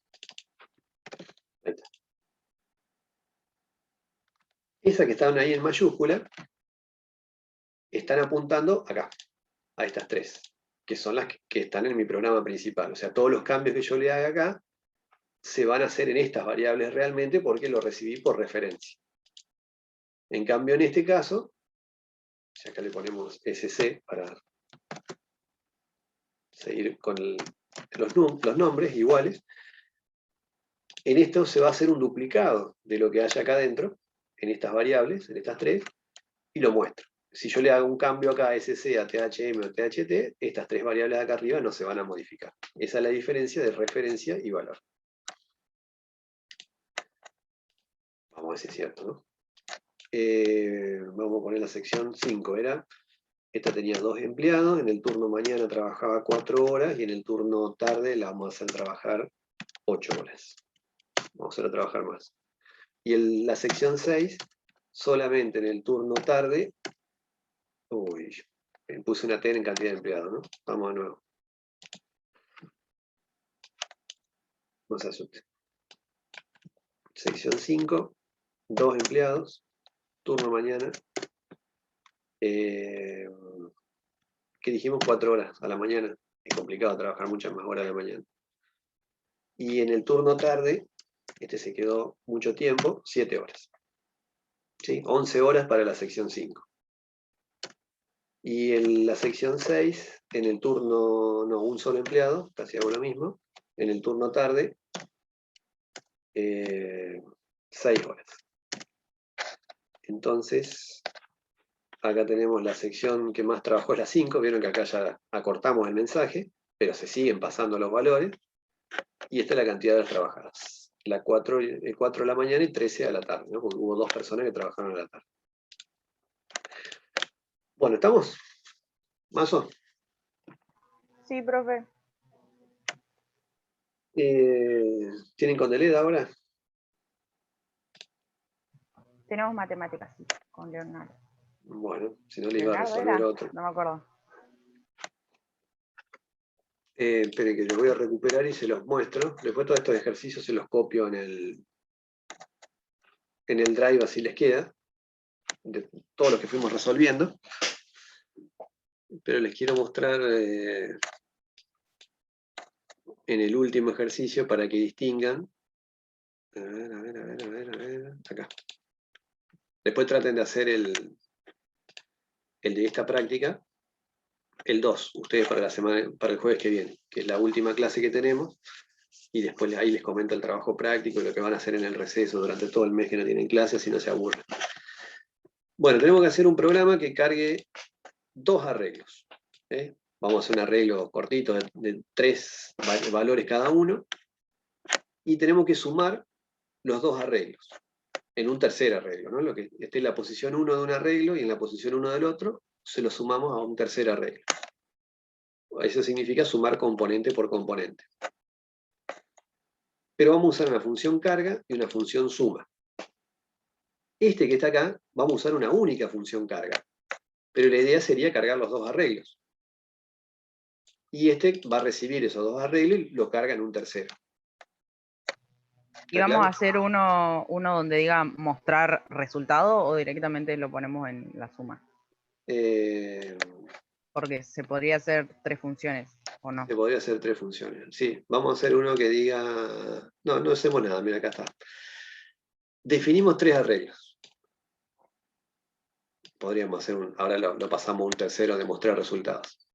Ahí está. Esas que estaban ahí en mayúscula están apuntando acá, a estas tres, que son las que están en mi programa principal. O sea, todos los cambios que yo le haga acá se van a hacer en estas variables realmente porque lo recibí por referencia. En cambio, en este caso, si acá le ponemos SC para seguir con los nombres iguales, en esto se va a hacer un duplicado de lo que haya acá adentro, en estas variables, en estas tres, y lo muestro. Si yo le hago un cambio acá a SC, a THM o THT, estas tres variables de acá arriba no se van a modificar. Esa es la diferencia de referencia y valor. Vamos a ver si es cierto, ¿no? Vamos a poner la sección 5, esta tenía 2 empleados, en el turno mañana trabajaba 4 horas y en el turno tarde la vamos a hacer trabajar 8 horas. Vamos a hacerla trabajar más. Y la sección 6, solamente en el turno tarde, puse una T en cantidad de empleados, ¿no? Vamos de nuevo. No se asuste. Sección 5, 2 empleados, turno mañana. ¿Qué dijimos? 4 horas a la mañana. Es complicado trabajar muchas más horas de la mañana. Y en el turno tarde, este se quedó mucho tiempo, 7 horas. ¿Sí? 11 horas para la sección 5. Y en la sección 6, en el turno, no, un solo empleado, casi hago lo mismo. En el turno tarde, 6 horas. Entonces, acá tenemos la sección que más trabajó es la 5, vieron que acá ya acortamos el mensaje, pero se siguen pasando los valores. Y esta es la cantidad de horas trabajadas. 4 a la mañana y 13 a la tarde, ¿no? Porque hubo 2 personas que trabajaron a la tarde. Bueno, ¿estamos? ¿Mazo? Sí, profe. ¿Tienen con Deleda ahora? Tenemos matemáticas, sí, con Leonardo. Bueno, si no le iba a ¿Leonardo resolver era? otro. No me acuerdo. Esperen que los voy a recuperar y se los muestro. Después todos estos ejercicios se los copio en el Drive, así les queda. De todos los que fuimos resolviendo. Pero les quiero mostrar en el último ejercicio para que distingan. A ver. Acá. Después traten de hacer el de esta práctica. El 2, ustedes para el jueves que viene, que es la última clase que tenemos, y después ahí les comento el trabajo práctico y lo que van a hacer en el receso durante todo el mes que no tienen clases, si no se aburren. Bueno, tenemos que hacer un programa que cargue 2 arreglos. Vamos a hacer un arreglo cortito de 3 valores cada uno, y tenemos que sumar los 2 arreglos en un tercer arreglo, ¿no? Lo que esté en la posición 1 de un arreglo y en la posición 1 del otro, se lo sumamos a un tercer arreglo. Eso significa sumar componente por componente. Pero vamos a usar una función carga y una función suma. Este que está acá, vamos a usar una única función carga. Pero la idea sería cargar los 2 arreglos. Y este va a recibir esos 2 arreglos y lo carga en un tercero. ¿Y vamos a hacer uno donde diga mostrar resultado o directamente lo ponemos en la suma? Porque se podría hacer 3 funciones, ¿o no? Se podría hacer 3 funciones. Sí, vamos a hacer uno que diga... No hacemos nada, mira, acá está. Definimos 3 arreglos. Podríamos hacer ahora lo pasamos a un tercero de mostrar resultados.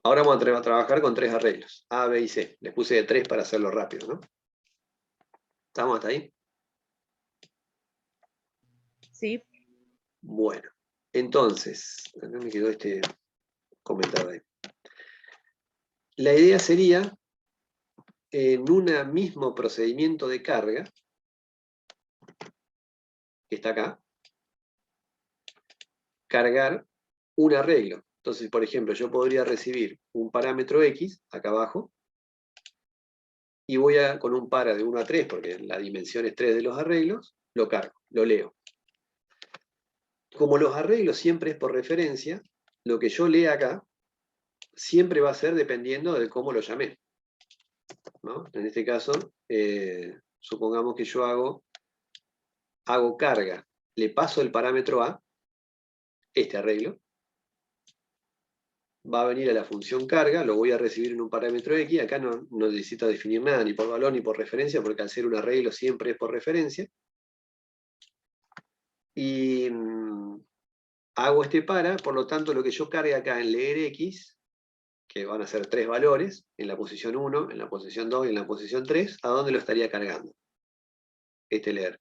Ahora vamos a trabajar con 3 arreglos, A, B y C. Les puse de 3 para hacerlo rápido, ¿no? ¿Estamos hasta ahí? Sí. Bueno, entonces, acá me quedó este comentario ahí. La idea sería, en un mismo procedimiento de carga, que está acá, cargar un arreglo. Entonces, por ejemplo, yo podría recibir un parámetro X, acá abajo, y voy con un para de 1 a 3, porque la dimensión es 3 de los arreglos, lo cargo, lo leo. Como los arreglos siempre es por referencia, lo que yo lea acá, siempre va a ser dependiendo de cómo lo llamé, ¿no? En este caso, supongamos que yo hago carga, le paso el parámetro A, este arreglo, va a venir a la función carga, lo voy a recibir en un parámetro X, acá no necesito definir nada, ni por valor ni por referencia, porque al ser un arreglo siempre es por referencia. Y hago este para, por lo tanto lo que yo cargue acá en leer X, que van a ser 3 valores, en la posición 1, en la posición 2 y en la posición 3, ¿a dónde lo estaría cargando? Este leer.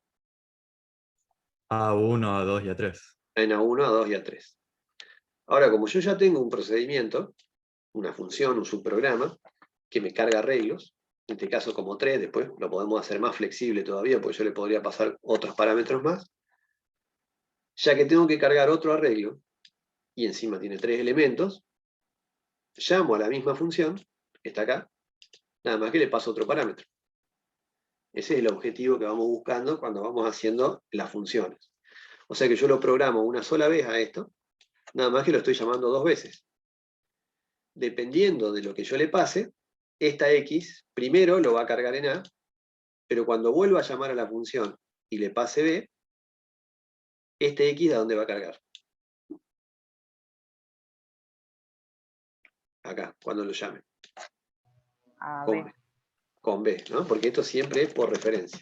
A1, A2 y A3. En A1, A2 y A3. Ahora, como yo ya tengo un procedimiento, una función, un subprograma, que me carga arreglos, en este caso como 3, después lo podemos hacer más flexible todavía, porque yo le podría pasar otros parámetros más, ya que tengo que cargar otro arreglo, y encima tiene 3 elementos, llamo a la misma función, que está acá, nada más que le paso otro parámetro. Ese es el objetivo que vamos buscando cuando vamos haciendo las funciones. O sea que yo lo programo una sola vez a esto, nada más que lo estoy llamando 2 veces. Dependiendo de lo que yo le pase, esta X primero lo va a cargar en A, pero cuando vuelva a llamar a la función y le pase B, este X ¿a dónde va a cargar? Acá, cuando lo llame. A Con ver. B. Con B, ¿no? Porque esto siempre es por referencia.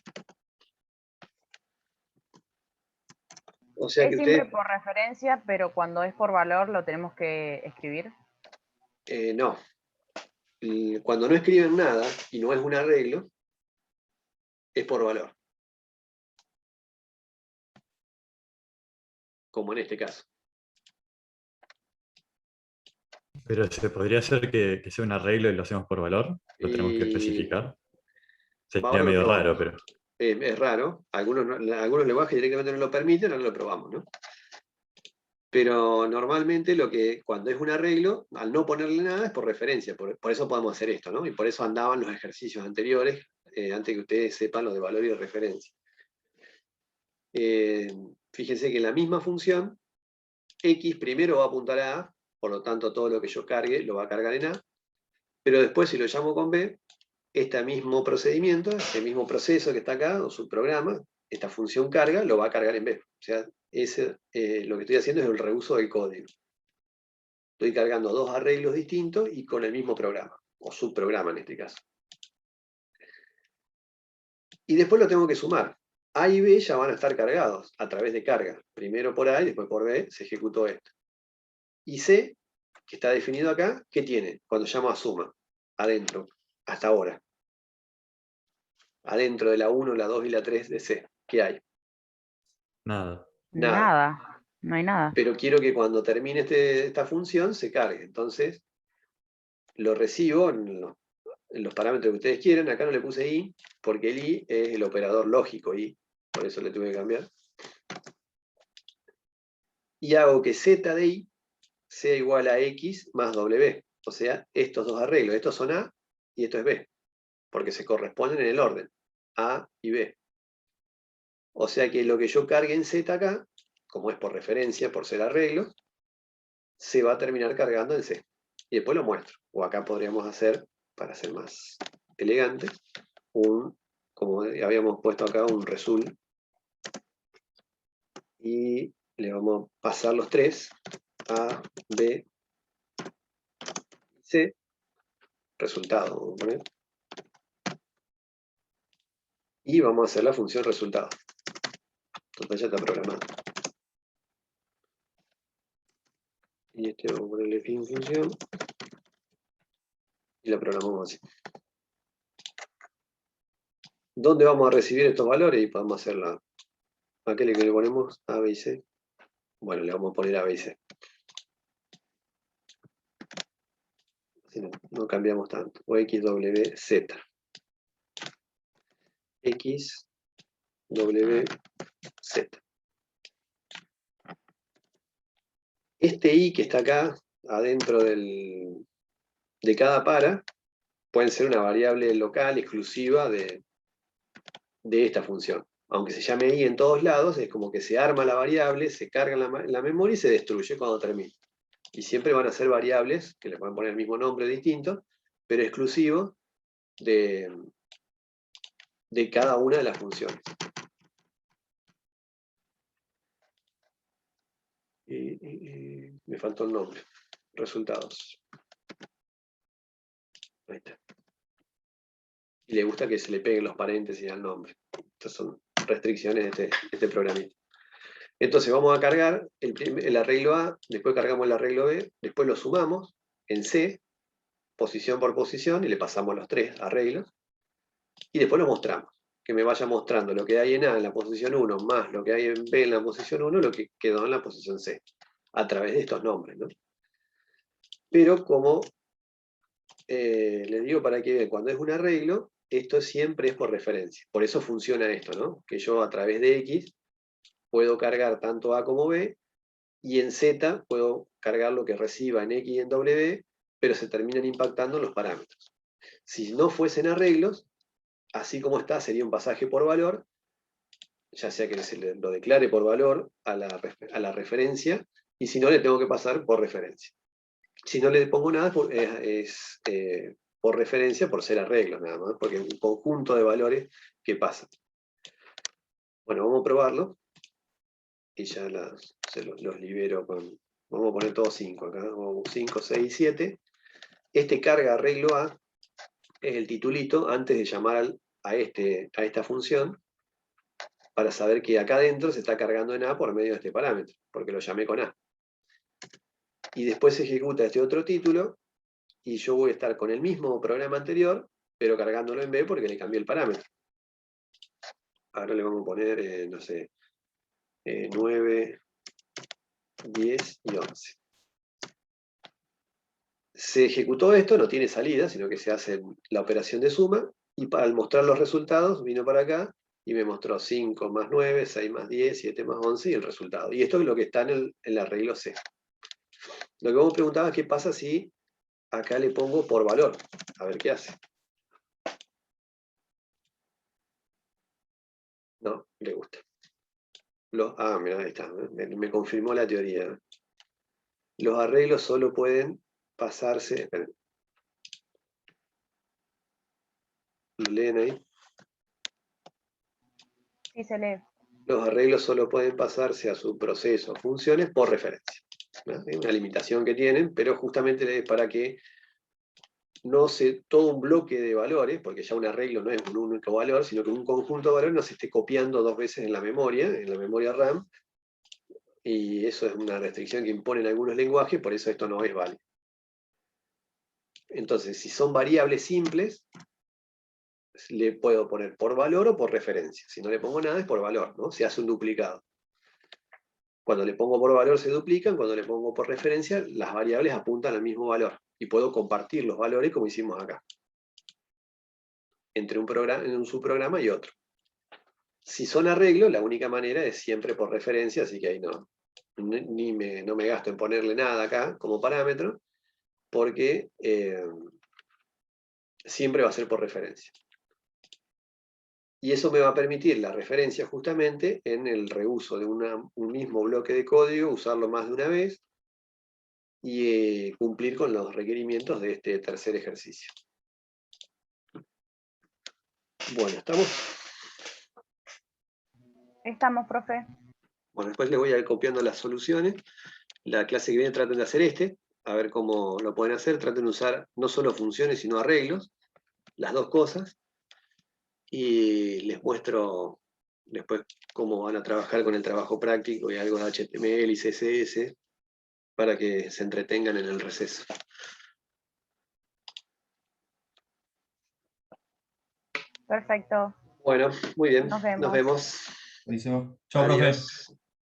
O sea Es que siempre ustedes... por referencia, pero cuando es por valor lo tenemos que escribir. No. Y cuando no escriben nada y no es un arreglo, es por valor. Como en este caso. Pero se podría hacer que sea un arreglo y lo hacemos por valor. Lo tenemos que Y especificar. ahora Sería lo medio raro, probamos. pero. Es raro. Algunos lenguajes directamente no lo permiten, ahora lo probamos, ¿no? Pero normalmente cuando es un arreglo, al no ponerle nada es por referencia, por eso podemos hacer esto, ¿no? Y por eso andaban los ejercicios anteriores, antes que ustedes sepan lo de valor y de referencia. Fíjense que en la misma función, X primero va a apuntar a A, por lo tanto todo lo que yo cargue lo va a cargar en A, pero después si lo llamo con B, este mismo procedimiento, este mismo proceso que está acá, o subprograma, esta función carga, lo va a cargar en B. O sea, lo que estoy haciendo es el reuso del código. Estoy cargando 2 arreglos distintos y con el mismo programa, o subprograma en este caso. Y después lo tengo que sumar. A y B ya van a estar cargados a través de carga. Primero por A y después por B se ejecutó esto. Y C, que está definido acá, ¿qué tiene? Cuando llamo a suma, adentro, hasta ahora. Adentro de la 1, la 2 y la 3 de C, ¿qué hay? Nada. Nada. No hay nada. Pero quiero que cuando termine esta función se cargue. Entonces, lo recibo en los parámetros que ustedes quieren. Acá no le puse i, porque el i es el operador lógico i, por eso le tuve que cambiar. Y hago que z de i sea igual a x más w. O sea, estos 2 arreglos. Estos son a y esto es b, porque se corresponden en el orden, a y b. O sea que lo que yo cargue en z acá, como es por referencia, por ser arreglo, se va a terminar cargando en C. Y después lo muestro. O acá podríamos hacer, para ser más elegante, como habíamos puesto acá, un result. Y le vamos a pasar los 3, A, B, C. Resultado, vamos a poner. Y vamos a hacer la función resultado. Total, ya está programado. Y este vamos a ponerle fin función. Y la programamos así. ¿Dónde vamos a recibir estos valores? Y podemos hacerla. Aquel que le ponemos A, B y C. Bueno, le vamos a poner A, B y C. Así no cambiamos tanto. O X, W, Z. X, W, Z. Este I que está acá, adentro de cada para, pueden ser una variable local exclusiva de esta función. Aunque se llame I en todos lados, es como que se arma la variable, se carga en la memoria y se destruye cuando termine. Y siempre van a ser variables, que le pueden poner el mismo nombre distinto, pero exclusivos de cada una de las funciones. Me faltó el nombre. Resultados. Ahí está. Y le gusta que se le peguen los paréntesis al nombre. Estas son restricciones de este programita. Entonces vamos a cargar el arreglo A, después cargamos el arreglo B, después lo sumamos en C, posición por posición, y le pasamos los 3 arreglos, y después lo mostramos. Que me vaya mostrando lo que hay en A en la posición 1, más lo que hay en B en la posición 1, lo que quedó en la posición C, a través de estos nombres, ¿no? Pero como les digo para que vean, cuando es un arreglo, esto siempre es por referencia. Por eso funciona esto, ¿no? Que yo a través de X puedo cargar tanto A como B, y en Z puedo cargar lo que reciba en X y en W, pero se terminan impactando los parámetros. Si no fuesen arreglos, así como está, sería un pasaje por valor, ya sea que lo declare por valor a la referencia, y si no, le tengo que pasar por referencia. Si no le pongo nada, es por referencia, por ser arreglos nada más, porque es un conjunto de valores que pasan. Bueno, vamos a probarlo, y ya los libero con... Vamos a poner todos 5 acá, 5, 6 y 7. Este carga arreglo A es el titulito antes de llamar a esta función, para saber que acá adentro se está cargando en A por medio de este parámetro, porque lo llamé con A. Y después se ejecuta este otro título, y yo voy a estar con el mismo programa anterior, pero cargándolo en B porque le cambié el parámetro. Ahora le vamos a poner, no sé, 9, 10 y 11. Se ejecutó esto, no tiene salida, sino que se hace la operación de suma, y al mostrar los resultados, vino para acá, y me mostró 5 más 9, 6 más 10, 7 más 11, y el resultado. Y esto es lo que está en el arreglo C. Lo que vos me preguntabas es qué pasa si acá le pongo por valor. A ver qué hace. No, le gusta. Mirá, ahí está. Me confirmó la teoría. Los arreglos solo pueden pasarse... Esperen. ¿Lo leen ahí? Sí, se lee. Los arreglos solo pueden pasarse a su proceso o funciones por referencia. ¿No? Es una limitación que tienen, pero justamente es para que no se todo un bloque de valores, porque ya un arreglo no es un único valor, sino que un conjunto de valores no se esté copiando 2 veces en la memoria RAM, y eso es una restricción que imponen algunos lenguajes, por eso esto no es válido. Entonces, si son variables simples, le puedo poner por valor o por referencia. Si no le pongo nada es por valor, ¿no? Se hace un duplicado. Cuando le pongo por valor se duplican, cuando le pongo por referencia, las variables apuntan al mismo valor. Y puedo compartir los valores como hicimos acá, entre un subprograma y otro. Si son arreglos, la única manera es siempre por referencia, así que ahí no me gasto en ponerle nada acá como parámetro, porque siempre va a ser por referencia. Y eso me va a permitir la referencia justamente en el reuso de un mismo bloque de código, usarlo más de una vez, y cumplir con los requerimientos de este tercer ejercicio. Bueno, ¿estamos? Estamos, profe. Bueno, después les voy a ir copiando las soluciones. La clase que viene traten de hacer a ver cómo lo pueden hacer. Traten de usar no solo funciones, sino arreglos, las dos cosas. Y les muestro después cómo van a trabajar con el trabajo práctico y algo de HTML y CSS, para que se entretengan en el receso. Perfecto. Bueno, muy bien. Nos vemos. Nos vemos. Buenísimo. Chao, profe. Adiós.